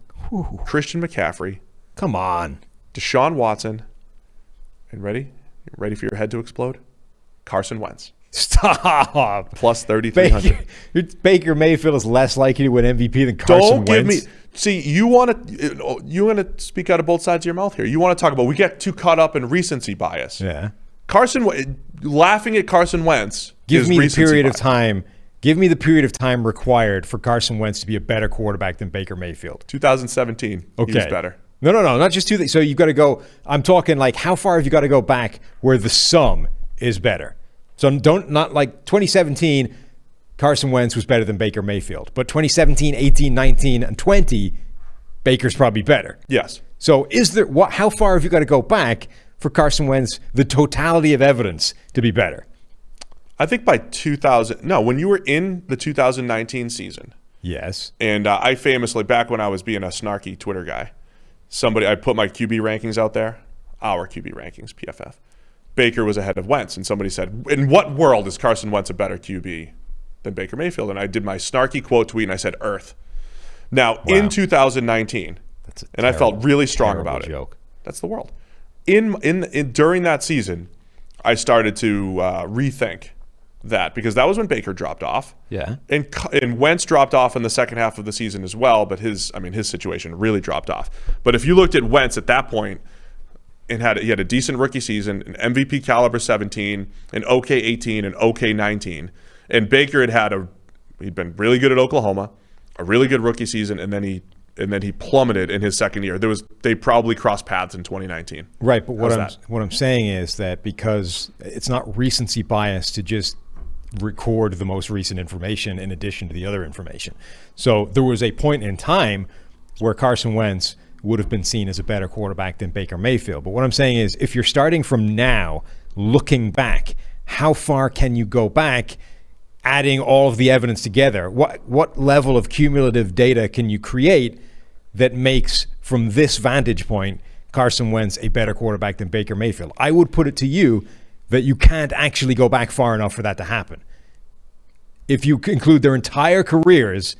Christian McCaffrey. Come on. Deshaun Watson. And ready? Ready for your head to explode? Carson Wentz. Stop. Plus 3,300. Baker Mayfield is less likely to win MVP than Carson Wentz. Don't give me. See, you want to speak out of both sides of your mouth here. You want to talk about, we get too caught up in recency bias. Yeah. Laughing at Carson Wentz. Give me the period of time. Give me the period of time required for Carson Wentz to be a better quarterback than Baker Mayfield. 2017. Okay. He was better. No, not just two things. So you've got to go. I'm talking like how far have you got to go back where the sum is better? So not like 2017. Carson Wentz was better than Baker Mayfield, but 2017, 18, 19, and 20, Baker's probably better. Yes. So how far have you got to go back for Carson Wentz, the totality of evidence, to be better? I think by 2000. No, when you were in the 2019 season. Yes. And I famously, back when I was being a snarky Twitter guy, I put my QB rankings out there. Our QB rankings, PFF. Baker was ahead of Wentz, and somebody said, in what world is Carson Wentz a better QB than Baker Mayfield? And I did my snarky quote tweet, and I said, Earth. Now, in 2019, and I felt really strong about it. That's the world. During that season, I started to rethink that, because that was when Baker dropped off. Yeah. And Wentz dropped off in the second half of the season as well, but his situation really dropped off. But if you looked at Wentz at that point, he had a decent rookie season, an MVP caliber 17, an okay 18, an okay 19. And Baker he'd been really good at Oklahoma, a really good rookie season, and then he plummeted in his second year. They probably crossed paths in 2019. Right, but what I'm saying is that because it's not recency bias to just record the most recent information in addition to the other information. So there was a point in time where Carson Wentz would have been seen as a better quarterback than Baker Mayfield. But what I'm saying is, if you're starting from now, looking back, how far can you go back, adding all of the evidence together? What level of cumulative data can you create that makes, from this vantage point, Carson Wentz a better quarterback than Baker Mayfield? I would put it to you that you can't actually go back far enough for that to happen. If you include their entire careers,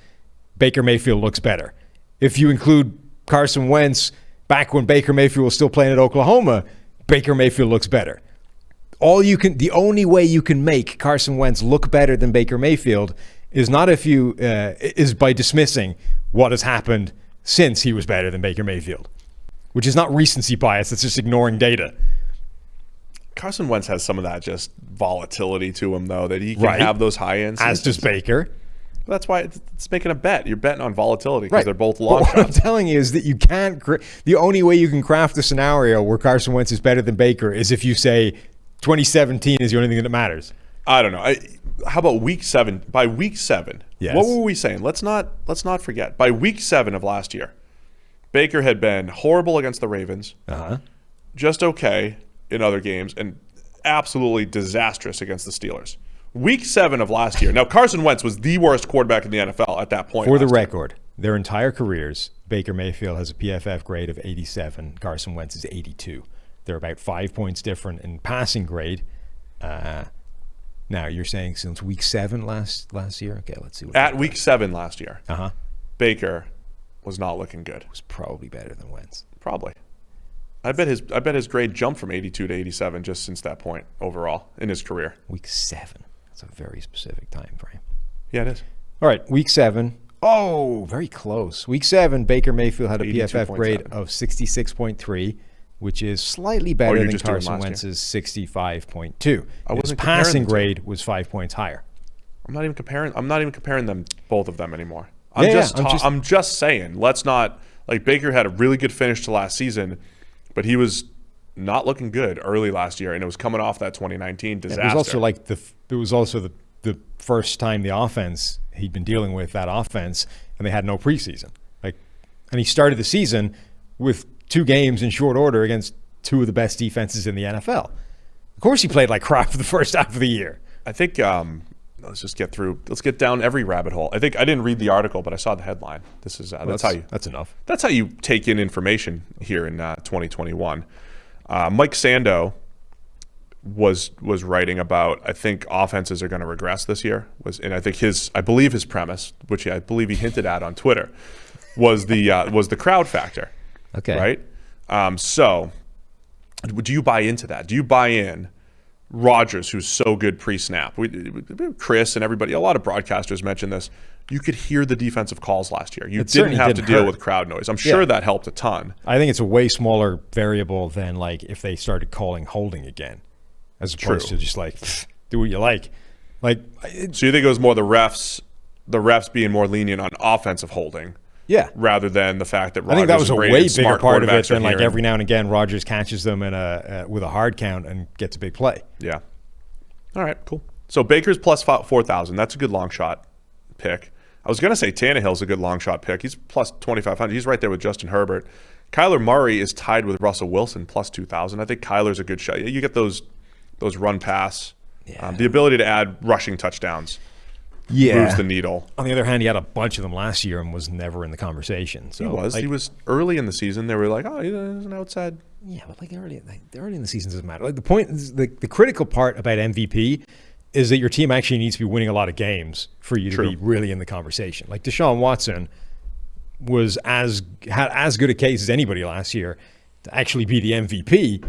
Baker Mayfield looks better. If you include Carson Wentz back when Baker Mayfield was still playing at Oklahoma, Baker Mayfield looks better. The only way you can make Carson Wentz look better than Baker Mayfield is not is by dismissing what has happened since he was better than Baker Mayfield. which is not recency bias. It's just ignoring data. Carson Wentz has some of that just volatility to him, though, that he can have those high ends. As does Baker. That's why it's making a bet. You're betting on volatility because they're both long shots. What I'm telling you is that you can't. The only way you can craft a scenario where Carson Wentz is better than Baker is if you say 2017 is the only thing that matters. I don't know. How about week 7? By week 7, yes. What were we saying? Let's not forget. By week 7 of last year, Baker had been horrible against the Ravens, just okay in other games, and absolutely disastrous against the Steelers. Week 7 of last year. Now, Carson Wentz was the worst quarterback in the NFL at that point. For the record, their entire careers, Baker Mayfield has a PFF grade of 87. Carson Wentz is 82. They're about 5 points different in passing grade. Now, you're saying since week 7 last year? Okay, let's see. At week 7 last year, Baker was not looking good. Was probably better than Wentz. Probably. I bet his grade jumped from 82 to 87 just since that point overall in his career. Week 7. That's a very specific time frame. Yeah, it is. All right, week 7. Oh, very close. Week 7, Baker Mayfield had a PFF grade of 66.3, which is slightly better than Carson Wentz's 65.2. His passing grade was 5 points higher. I'm not even comparing them, both of them anymore. I'm just saying, let's not, like, Baker had a really good finish to last season, but he was not looking good early last year, and it was coming off that 2019 disaster. It was also the first time the offense he'd been dealing with that offense, and they had no preseason. And he started the season with 2 games in short order against 2 of the best defenses in the NFL. Of course, he played like crap for the first half of the year. I think let's get down every rabbit hole. I didn't read the article, but I saw the headline. This is that's enough. That's how you take in information here in 2021. Mike Sando was writing about, I think offenses are going to regress this year, and I believe his premise, which I believe he hinted at on Twitter, was the crowd factor. Okay. Right? So do you buy into that? Do you buy in Rodgers, who's so good pre-snap? Chris and everybody, a lot of broadcasters mentioned this. You could hear the defensive calls last year. You didn't have to deal with crowd noise. I'm sure that helped a ton. I think it's a way smaller variable than like if they started calling holding again, as opposed to just like do what you like. So you think it was more the refs being more lenient on offensive holding, rather than the fact that Rodgers, I think that was a way bigger part of it than like every now and again Rodgers catches them with a hard count and gets a big play. Yeah. All right, cool. So Baker's plus 4,000. That's a good long shot pick. I was going to say Tannehill's a good long shot pick. He's plus 2,500. He's right there with Justin Herbert. Kyler Murray is tied with Russell Wilson plus 2,000. I think Kyler's a good shot. You get those run pass, the ability to add rushing touchdowns. Moves the needle. On the other hand, he had a bunch of them last year and was never in the conversation. So he was early in the season. They were like, oh, he's an outside. Yeah, but early in the season doesn't matter. The point is, the critical part about MVP is that your team actually needs to be winning a lot of games for you to be really in the conversation. Like Deshaun Watson had as good a case as anybody last year to actually be the MVP,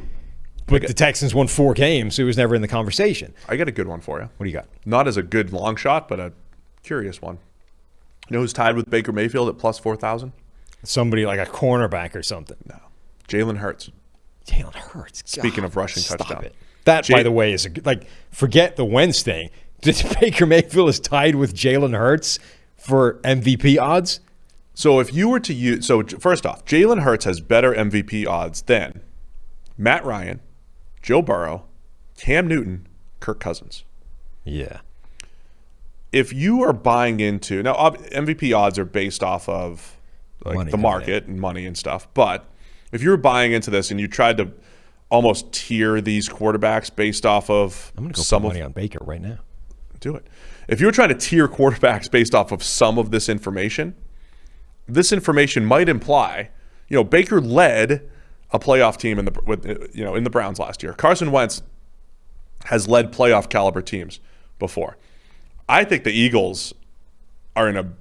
but the Texans won 4 games, so he was never in the conversation. I got a good one for you. What do you got? Not as a good long shot, but a curious one. You know who's tied with Baker Mayfield at plus 4,000? Somebody like a cornerback or something. No. Jalen Hurts. Jalen Hurts. Speaking of rushing touchdown. It. That, by the way, is forget the Wentz thing. Baker Mayfield is tied with Jalen Hurts for MVP odds? So if you were to use, first off, Jalen Hurts has better MVP odds than Matt Ryan, Joe Burrow, Cam Newton, Kirk Cousins. Yeah. If you are buying into, now MVP odds are based off of the market and money and stuff, but if you were buying into this and you tried to almost tier these quarterbacks based off of I'm going to go put money on Baker right now. Do it. If you were trying to tier quarterbacks based off of some of this information might imply, Baker led a playoff team in the Browns last year. Carson Wentz has led playoff caliber teams before. I think the Eagles are in a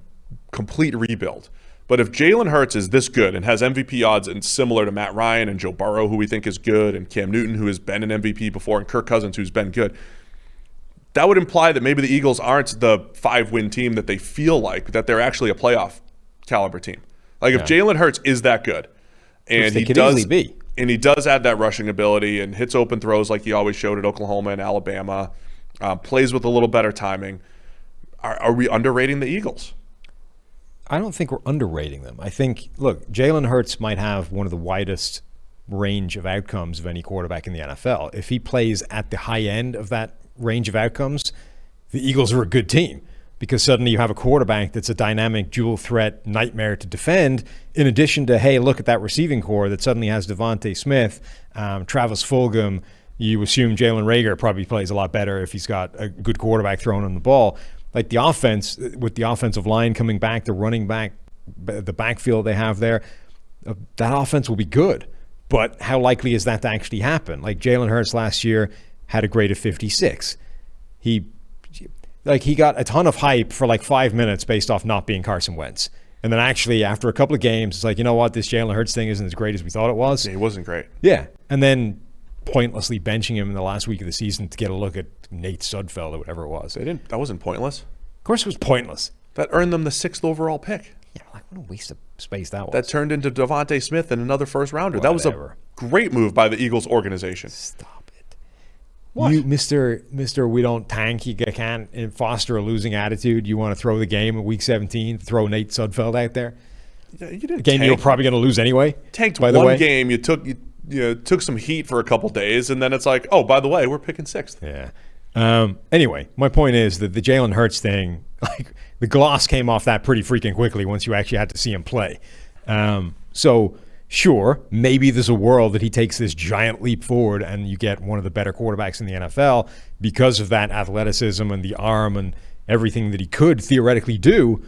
complete rebuild. But if Jalen Hurts is this good and has MVP odds and similar to Matt Ryan and Joe Burrow, who we think is good, and Cam Newton, who has been an MVP before, and Kirk Cousins, who's been good, that would imply that maybe the Eagles aren't the 5-win team that they feel like, that they're actually a playoff caliber team. If Jalen Hurts is that good And they could easily be. And he does add that rushing ability and hits open throws like he always showed at Oklahoma and Alabama. Plays with a little better timing. Are we underrating the Eagles? I don't think we're underrating them. I think, look, Jalen Hurts might have one of the widest range of outcomes of any quarterback in the NFL. If he plays at the high end of that range of outcomes, the Eagles are a good team because suddenly you have a quarterback that's a dynamic dual threat nightmare to defend, in addition to, hey, look at that receiving core that suddenly has Devontae Smith, Travis Fulgham. You assume Jalen Reagor probably plays a lot better if he's got a good quarterback throwing him the ball. Like the offense, with the offensive line coming back, the running back, the backfield they have there, that offense will be good. But how likely is that to actually happen? Like Jalen Hurts last year had a grade of 56. He got a ton of hype for like 5 minutes based off not being Carson Wentz. And then actually after a couple of games, it's like, you know what, this Jalen Hurts thing isn't as great as we thought it was. Yeah, he wasn't great. Yeah. And then pointlessly benching him in the last week of the season to get a look at Nate Sudfeld or whatever it was. That wasn't pointless. Of course it was pointless. That earned them the 6th overall pick. Yeah, like what a waste of space that was. That turned into Devontae Smith and another first rounder. Whatever. That was a great move by the Eagles organization. Stop it. What? You, Mr. We don't tank. You can't foster a losing attitude. You want to throw the game in week 17, throw Nate Sudfeld out there. Yeah, you didn't. A game you're probably going to lose anyway. Tanked by the one way. game. You took some heat for a couple days, and then it's like, oh, by the way, we're picking 6th. Yeah. Anyway, my point is that the Jalen Hurts thing, like the gloss came off that pretty freaking quickly once you actually had to see him play. So sure, maybe there's a world that he takes this giant leap forward and you get one of the better quarterbacks in the NFL because of that athleticism and the arm and everything that he could theoretically do.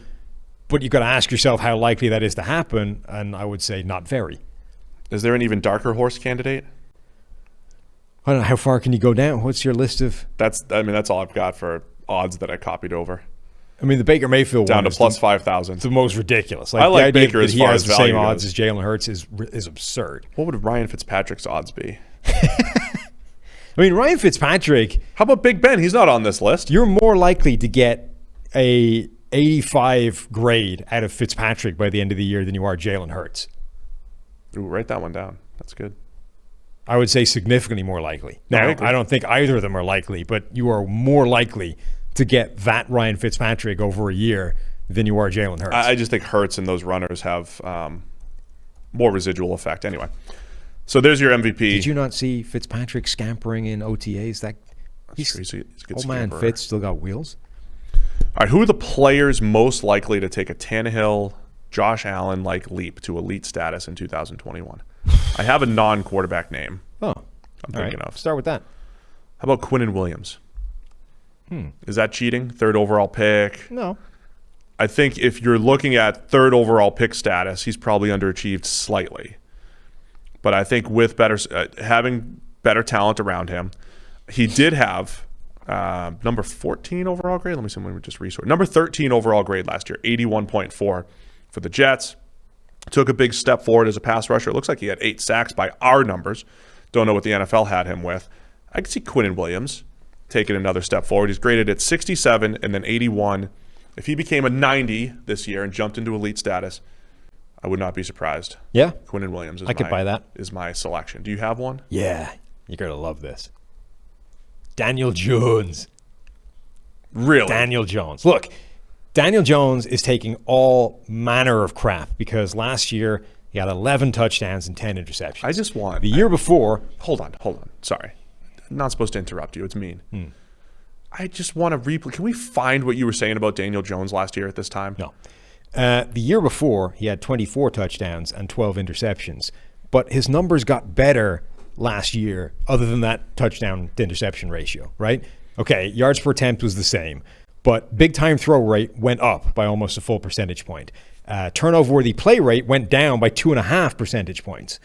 But you've got to ask yourself how likely that is to happen, and I would say not very. Is there an even darker horse candidate? I don't know. How far can you go down? What's your list of? That's all I've got for odds that I copied over. I mean, the Baker Mayfield down one to is plus 5,000. The most ridiculous. Like, I like the idea Baker that as he far has as the value same odds goes. as Jalen Hurts is absurd. What would Ryan Fitzpatrick's odds be? I mean, Ryan Fitzpatrick. How about Big Ben? He's not on this list. You're more likely to get a 85 grade out of Fitzpatrick by the end of the year than you are Jalen Hurts. Ooh, write that one down. That's good. I would say significantly more likely. Now, I don't think either of them are likely, but you are more likely to get that Ryan Fitzpatrick over a year than you are Jalen Hurts. I just think Hurts and those runners have more residual effect. Anyway, so there's your MVP. Did you not see Fitzpatrick scampering in OTAs? He's a good old man scamperer. Fitz still got wheels. All right, who are the players most likely to take a Tannehill, Josh Allen-like leap to elite status in 2021? I have a non-quarterback name. Oh, I'm thinking of. Start with that. How about Quinnen Williams? Is that cheating? 3rd overall pick? No. I think if you're looking at 3rd overall pick status, he's probably underachieved slightly. But I think with having better talent around him, he did have number 14 overall grade. Let me see when we just resort. Number 13 overall grade last year, 81.4 for the Jets. Took a big step forward as a pass rusher. It looks like he had 8 sacks by our numbers. Don't know what the NFL had him with. I could see Quinnen Williams taking another step forward. He's graded at 67 and then 81. If he became a 90 this year and jumped into elite status, I would not be surprised. Yeah. Quinnen Williams I could buy that. Is my selection. Do you have one? Yeah. You're going to love this. Daniel Jones. Really? Daniel Jones. Look, Daniel Jones is taking all manner of crap because last year he had 11 touchdowns and 10 interceptions. I just want... The year before... Hold on. Sorry. I'm not supposed to interrupt you. It's mean. I just want to replay. Can we find what you were saying about Daniel Jones last year at this time? No. The year before, he had 24 touchdowns and 12 interceptions. But his numbers got better last year other than that touchdown to interception ratio, right? Okay, yards per attempt was the same. But big time throw rate went up by almost a full percentage point. Turnover-worthy play rate went down by 2.5 percentage points.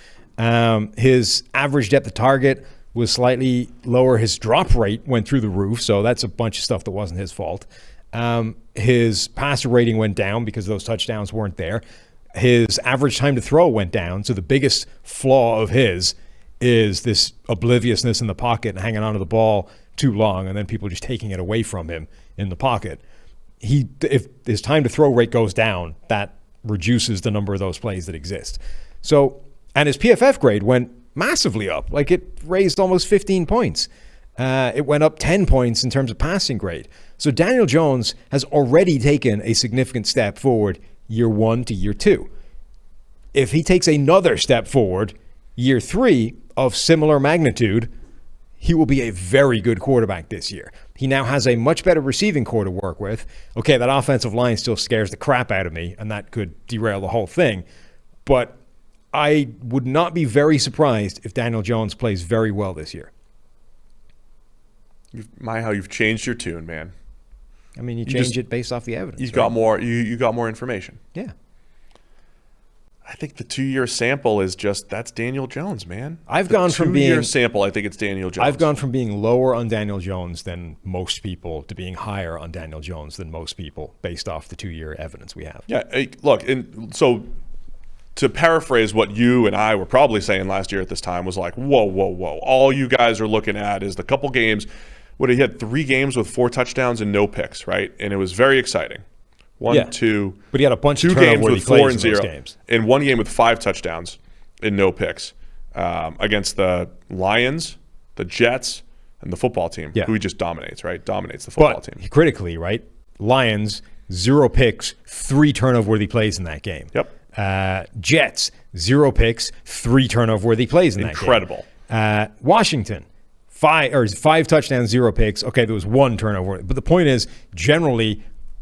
His average depth of target was slightly lower. His drop rate went through the roof, so that's a bunch of stuff that wasn't his fault. His passer rating went down because those touchdowns weren't there. His average time to throw went down, so the biggest flaw of his is this obliviousness in the pocket and hanging onto the ball too long, and then people just taking it away from him in the pocket. If his time to throw rate goes down, that reduces the number of those plays that exist. So And his PFF grade went massively up. Like, it raised almost 15 points. It went up 10 points in terms of passing grade. So Daniel Jones has already taken a significant step forward year 1 to year 2. If he takes another step forward year 3 of similar magnitude, he will be a very good quarterback this year. He now has a much better receiving core to work with. Okay, that offensive line still scares the crap out of me, and that could derail the whole thing. But I would not be very surprised if Daniel Jones plays very well this year. How you've changed your tune, man. I mean, you change it based off the evidence. You got more. You got more information. Yeah. I think the 2-year sample is that's Daniel Jones, man. I've gone from being 2-year sample. I think it's Daniel Jones. I've gone from being lower on Daniel Jones than most people to being higher on Daniel Jones than most people, based off the 2-year evidence we have. Yeah. Look, and so to paraphrase what you and I were probably saying last year at this time was like, whoa. All you guys are looking at is the couple games. He had 3 games with 4 touchdowns and no picks, right? And it was very exciting. 1, 2. But he had a bunch 2 of games with 4 and 0, games. and 1 game with 5 touchdowns and no picks against the Lions, the Jets, and the football team, who he just dominates, right? Dominates the football team. Critically, right? Lions, 0 picks, 3 turnover-worthy plays in that game. Yep. Jets, 0 picks, 3 turnover-worthy plays in that game. Incredible. Washington, 5 touchdowns, 0 picks. Okay, there was 1 turnover. But the point is, generally,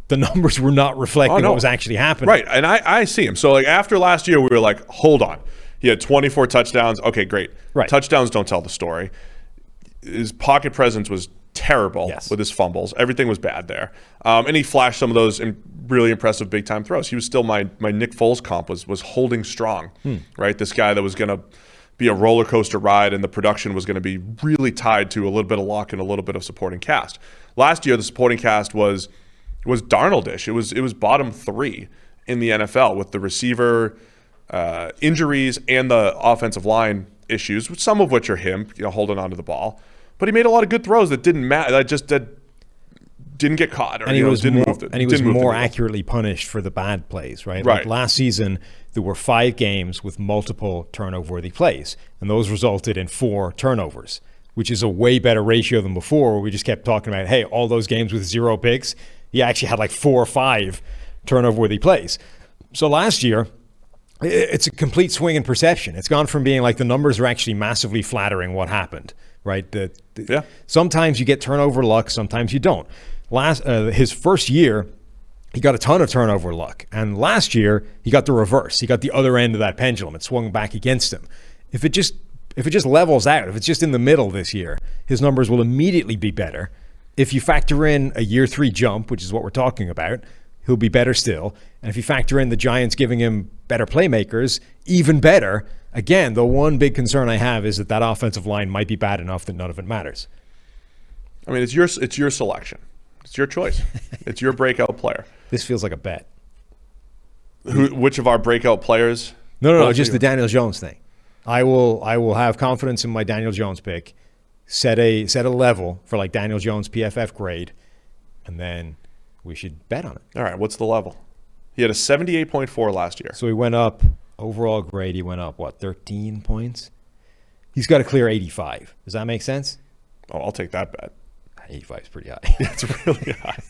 the numbers were not reflecting what was actually happening. Right, and I see him. So, like, after last year, we were like, hold on. He had 24 touchdowns. Okay, great. Right. Touchdowns don't tell the story. His pocket presence was terrible with his fumbles. Everything was bad there. And he flashed some of those really impressive big-time throws. He was still my Nick Foles comp was holding strong, right? This guy that was going to be a roller coaster ride, and the production was going to be really tied to a little bit of luck and a little bit of supporting cast. Last year, the supporting cast was Darnold-ish. It was bottom 3 in the NFL with the receiver injuries and the offensive line issues, some of which are him, holding onto the ball. But he made a lot of good throws that didn't matter. That didn't get caught, or and he was didn't more, move. And he was more accurately punished for the bad plays, right? Right. Like last season, there were 5 games with multiple turnover-worthy plays, and those resulted in 4 turnovers, which is a way better ratio than before, where we just kept talking about, hey, all those games with 0 picks, he actually had like 4 or 5 turnover-worthy plays. So last year, it's a complete swing in perception. It's gone from being like the numbers are actually massively flattering what happened, right? Sometimes you get turnover luck, sometimes you don't. His first year, he got a ton of turnover luck. And last year, he got the reverse. He got the other end of that pendulum. It swung back against him. If it just levels out, if it's just in the middle this year, his numbers will immediately be better. If you factor in a year 3 jump, which is what we're talking about, he'll be better still. And if you factor in the Giants giving him better playmakers, even better. Again, the one big concern I have is that offensive line might be bad enough that none of it matters. I mean, it's your selection. It's your choice. It's your breakout player. This feels like a bet. Which of our breakout players? No, just the Daniel Jones thing. I will have confidence in my Daniel Jones pick, set a level for like Daniel Jones PFF grade, and then we should bet on it. All right, what's the level? He had a 78.4 last year. So he went up, overall grade, he went up, 13 points? He's got to clear 85. Does that make sense? Oh, I'll take that bet. 85 is pretty high. It's really high.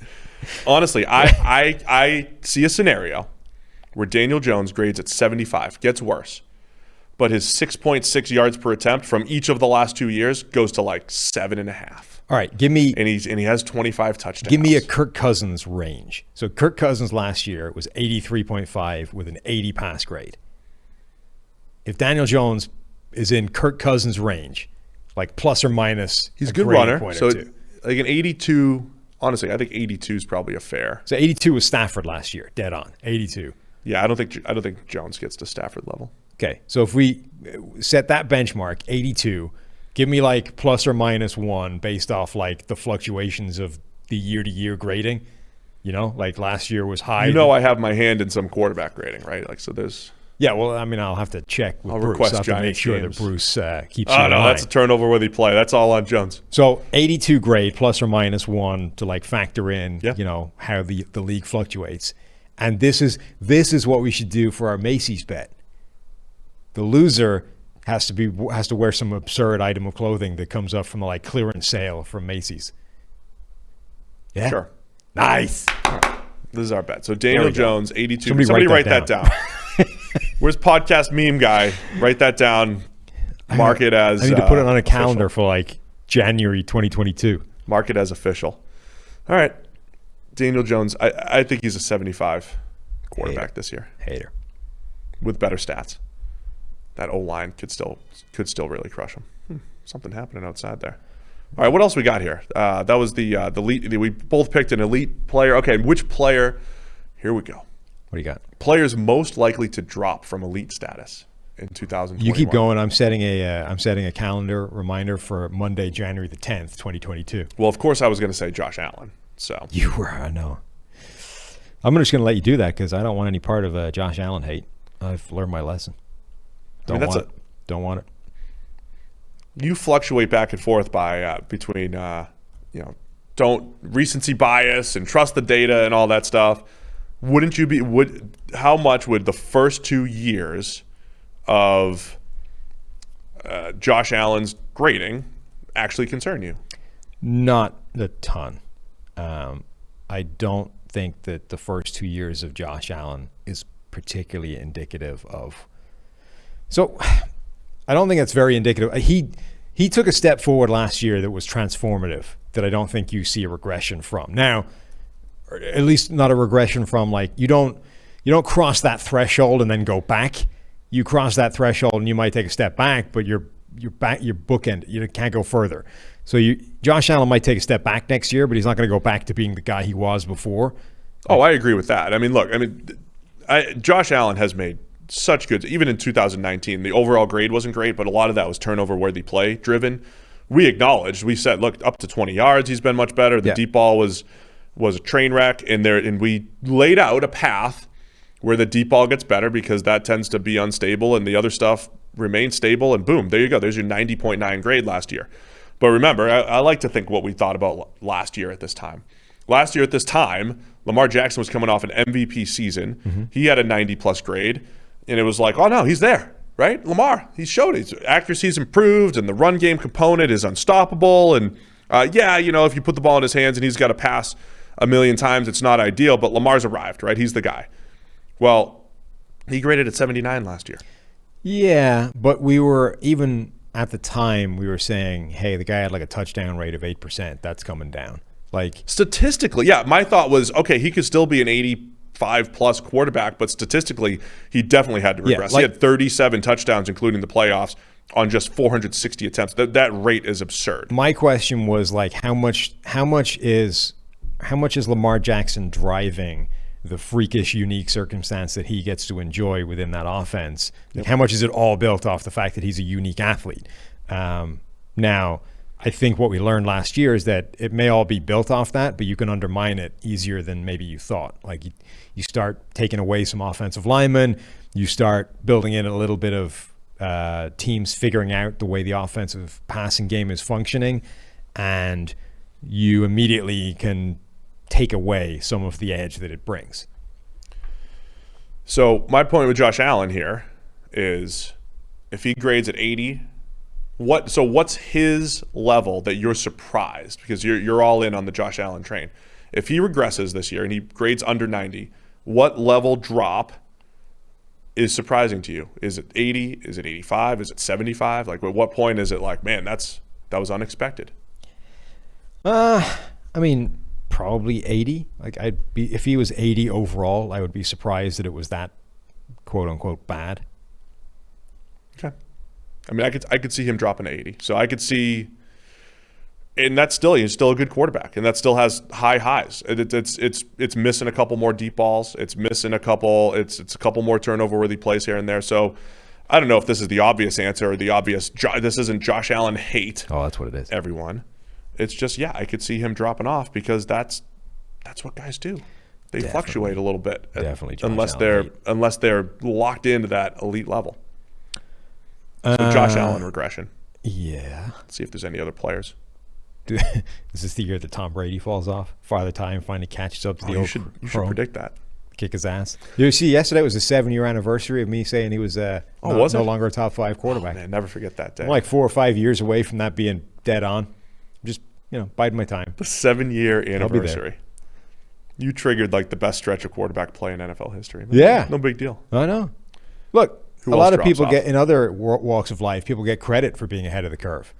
Honestly, I see a scenario where Daniel Jones grades at 75, gets worse, but his 6.6 yards per attempt from each of the last 2 years goes to like 7.5. All right, give me... And he has 25 touchdowns. Give me a Kirk Cousins range. So Kirk Cousins last year was 83.5 with an 80 pass grade. If Daniel Jones is in Kirk Cousins' range, like plus or minus... He's a good runner. So like an 82... Honestly, I think 82 is probably a fair. So 82 was Stafford last year, dead on. 82. Yeah, I don't think Jones gets to Stafford level. Okay, so if we set that benchmark, 82, give me like plus or minus 1 based off like the fluctuations of the year-to-year grading. You know, like last year was high. You know, I have my hand in some quarterback grading, right? Like, so there's... Yeah, well, I mean, I'll have to check with Bruce. Request I'll have to make sure games. that Bruce keeps Oh, no, that's a turnover-worthy play. That's all on Jones. So 82 grade, plus or minus 1 to like factor in, Yeah. you know, how the league fluctuates. And this is what we should do for our Macy's bet. The loser has to wear some absurd item of clothing that comes up from the like clearance sale from Macy's. Yeah. Sure. Nice. This is our bet. So Daniel Jones, 82. Somebody write that down. Where's podcast meme guy? Write that down. Mark it as. I need to put it on a official. calendar for like January 2022. Mark it as official. All right. Daniel Jones, I think he's a 75 quarterback this year. Hater. With better stats. That O-line could still really crush him. Something happening outside there. All right, what else we got here? That was the elite. We both picked an elite player. Okay, which player? Here we go. What do you got? Players most likely to drop from elite status in 2021. You keep going. I'm setting a calendar reminder for Monday, January the 10th, 2022. Well, of course, I was going to say Josh Allen. So you were, I know. I'm just going to let you do that because I don't want any part of Josh Allen hate. I've learned my lesson. Don't want it. You fluctuate back and forth between don't recency bias and trust the data and all that stuff. Wouldn't you be? How much would the first 2 years of Josh Allen's grading actually concern you? Not a ton. I don't think that the first 2 years of Josh Allen is particularly indicative of. So I don't think that's very indicative. He took a step forward last year that was transformative that I don't think you see a regression from. Now, or at least not a regression from, like, you don't cross that threshold and then go back. You cross that threshold and you might take a step back, but you're bookend. You can't go further. So Josh Allen might take a step back next year, but he's not going to go back to being the guy he was before. Oh, I agree with that. I mean, look, Josh Allen has made such good, even in 2019, the overall grade wasn't great, but a lot of that was turnover-worthy play driven. We said, look, up to 20 yards, he's been much better. The deep ball was a train wreck, and we laid out a path where the deep ball gets better because that tends to be unstable and the other stuff remains stable, and boom, there you go. There's your 90.9 grade last year. But remember, I like to think what we thought about last year at this time. Last year at this time, Lamar Jackson was coming off an MVP season. Mm-hmm. He had a 90-plus grade, and it was like, oh, no, he's there, right? Lamar, he showed his accuracy's improved, and the run game component is unstoppable. And, if you put the ball in his hands and he's got to pass a million times, it's not ideal, but Lamar's arrived, right? He's the guy. Well, he graded at 79 last year. Yeah, but we were, even at the time, we were saying, hey, the guy had like a touchdown rate of 8%. That's coming down. Like, statistically, yeah, my thought was, okay, he could still be an 85-plus quarterback, but statistically, he definitely had to regress. He had 37 touchdowns, including the playoffs, on just 460 attempts. That rate is absurd. My question was, like, how much is Lamar Jackson driving the freakish, unique circumstance that he gets to enjoy within that offense? Like, how much is it all built off the fact that he's a unique athlete? Now, I think what we learned last year is that it may all be built off that, but you can undermine it easier than maybe you thought. Like, you start taking away some offensive linemen, you start building in a little bit of teams figuring out the way the offensive passing game is functioning, and you immediately can take away some of the edge that it brings. So my point with Josh Allen here is, if he grades at 80, what's his level that you're surprised? Because you're all in on the Josh Allen train. If he regresses this year and he grades under 90, what level drop is surprising to you? Is it 80? Is it 85? Is it 75? Like, at what point is it like, man, that was unexpected? Probably 80. Like, if he was 80 overall, I would be surprised that it was that quote unquote bad. Okay. I could see him dropping to 80. So I could see, and he's still a good quarterback, and that still has high highs. It's missing a couple more deep balls. It's missing a couple. It's a couple more turnover-worthy plays here and there. So I don't know if this is the obvious answer or the obvious. This isn't Josh Allen hate. Oh, that's what it is. Everyone. It's just, I could see him dropping off because that's what guys do. They fluctuate a little bit. Definitely, unless they're locked into that elite level. So Josh Allen regression. Yeah. Let's see if there's any other players. Is this the year that Tom Brady falls off? Father Time finally catches up to the you should predict that. kick his ass. You see, yesterday was the 7-year anniversary of me saying he was no longer a top 5 quarterback. Oh, man, never forget that day. I'm like 4 or 5 years away from that being dead on. Just, biding my time. The 7-year anniversary. You triggered like the best stretch of quarterback play in NFL history. Yeah. No big deal. I know. Look, Who a lot else of people drops off? get, in other walks of life, people get credit for being ahead of the curve.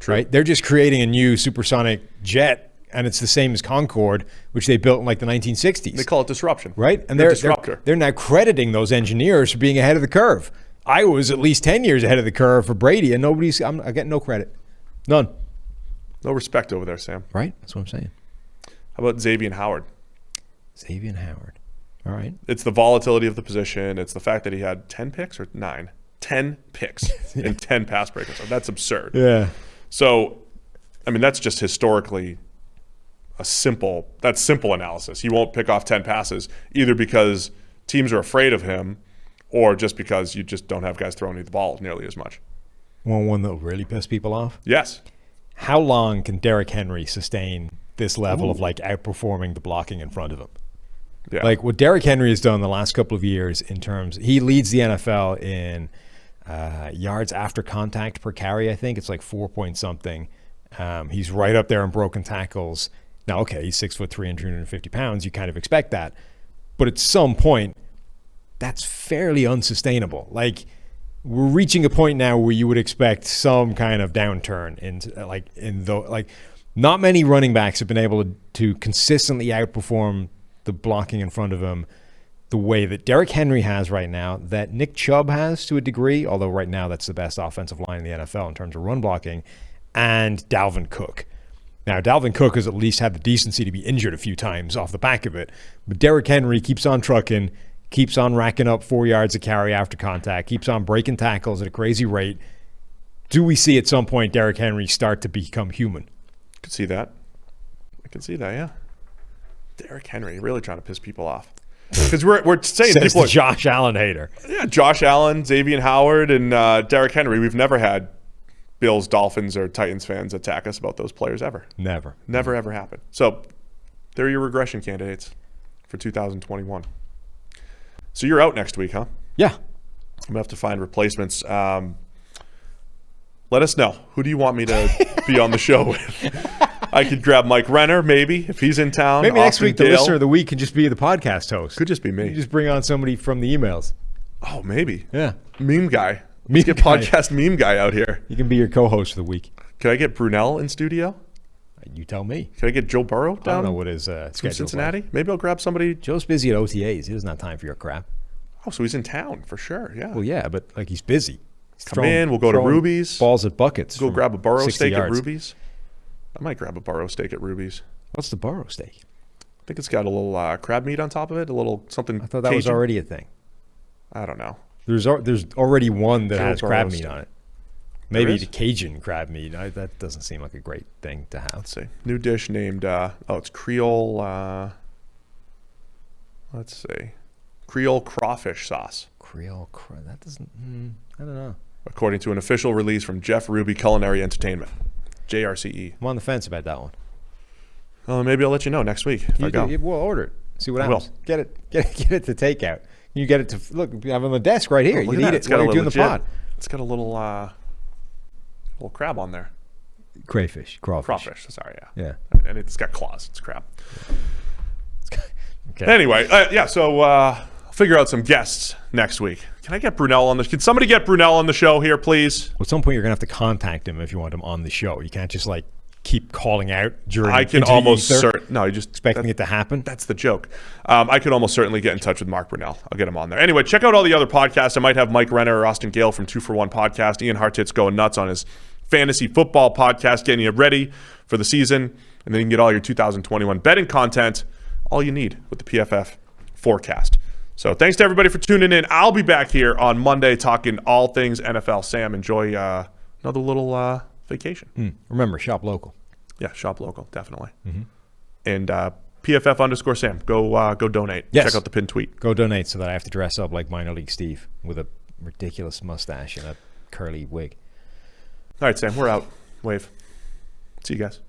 True. Right? They're just creating a new supersonic jet, and it's the same as Concorde, which they built in like the 1960s. They call it disruption. Right? And they're disruptor. They're now crediting those engineers for being ahead of the curve. I was at least 10 years ahead of the curve for Brady, and I get no credit. None. No respect over there, Sam. Right? That's what I'm saying. How about Xavier Howard? Xavier Howard. All right. It's the volatility of the position. It's the fact that he had 10 picks or 9? 10 picks and 10 pass breakups. So that's absurd. Yeah. So, I mean, that's just historically simple analysis. He won't pick off 10 passes either because teams are afraid of him or just because you just don't have guys throwing you the ball nearly as much. One that will really piss people off? Yes. How long can Derrick Henry sustain this level of like outperforming the blocking in front of him? Yeah. Like what Derrick Henry has done the last couple of years in terms, he leads the NFL in yards after contact per carry. I think it's like 4 point something. He's right up there in broken tackles. Now, okay, he's 6'3", 350 pounds. You kind of expect that, but at some point, that's fairly unsustainable. Like we're reaching a point now where you would expect some kind of downturn not many running backs have been able to consistently outperform the blocking in front of him the way that Derrick Henry has right now, that Nick Chubb has to a degree, although right now that's the best offensive line in the NFL in terms of run blocking, and Dalvin Cook. Now, Dalvin Cook has at least had the decency to be injured a few times off the back of it, but Derrick Henry keeps on trucking, keeps on racking up 4 yards a carry after contact, keeps on breaking tackles at a crazy rate. Do we see at some point Derrick Henry start to become human? I can see that, yeah. Derrick Henry really trying to piss people off. Because we're saying Says people the Josh Allen hater. Yeah, Josh Allen, Xavier Howard, and Derrick Henry. We've never had Bills, Dolphins, or Titans fans attack us about those players ever. Never, ever happened. So they're your regression candidates for 2021. So you're out next week, huh? Yeah. I'm going to have to find replacements. Let us know. Who do you want me to be on the show with? I could grab Mike Renner, maybe, if he's in town. Maybe next Austin week the Gale. listener of the week can just be the podcast host. Could just be me. You just bring on somebody from the emails. Oh, maybe. Yeah. Meme guy. Meme Let's get guy. podcast meme guy out here. You can be your co-host for the week. Can I get Brunel in studio? You tell me. Can I get Joe Burrow I don't down know what his from schedule's Cincinnati? like. Maybe I'll grab somebody. Joe's busy at OTAs. He doesn't have time for your crap. Oh, so he's in town for sure. Yeah. Well, yeah, but like he's busy. He's Come in. We'll go to throwing Ruby's. Balls at buckets. Go from grab a Burrow 60 steak yards. at Ruby's. I might grab a Burrow steak at Ruby's. What's the Burrow steak? I think it's got a little crab meat on top of it. A little something. I thought that was Cajun. already a thing. I don't know. There's already one that Joe has Burrow crab meat steak. on it. Maybe is? the Cajun crab meat. That doesn't seem like a great thing to have. Let's see. New dish named. It's Creole. Let's see. Creole crawfish sauce. That doesn't. I don't know. According to an official release from Jeff Ruby Culinary Entertainment, JRCE. I'm on the fence about that one. Maybe I'll let you know next week if I go. We'll order it. See what I happens. will. Get it to takeout. You get it to look. You have it on the desk right here. Oh, You look can at eat that. it while you're doing the pod. It's got a little crab on there. Crayfish, Crawfish. Sorry, yeah. Yeah. And it's got claws. It's crab. Okay. Anyway, so I'll figure out some guests next week. Can I get Brunel on this? Can somebody get Brunel on the show here, please? At some point, you're gonna have to contact him if you want him on the show. You can't just like keep calling out during. I can into the almost ether, no, you just expecting it to happen. That's the joke. I could almost certainly get in touch with Mark Brunel. I'll get him on there. Anyway, check out all the other podcasts. I might have Mike Renner or Austin Gale from 2 for 1 podcast. Ian Hartitz going nuts on his fantasy football podcast, getting you ready for the season. And then you can get all your 2021 betting content, all you need with the PFF forecast. So thanks to everybody for tuning in. I'll be back here on Monday talking all things NFL. Sam, enjoy another little vacation. Remember, shop local. Yeah, shop local, definitely. And PFF_Sam, go donate. Yes. Check out the pinned tweet. Go donate so that I have to dress up like minor league Steve with a ridiculous mustache and a curly wig. All right, Sam, we're out. Wave. See you guys.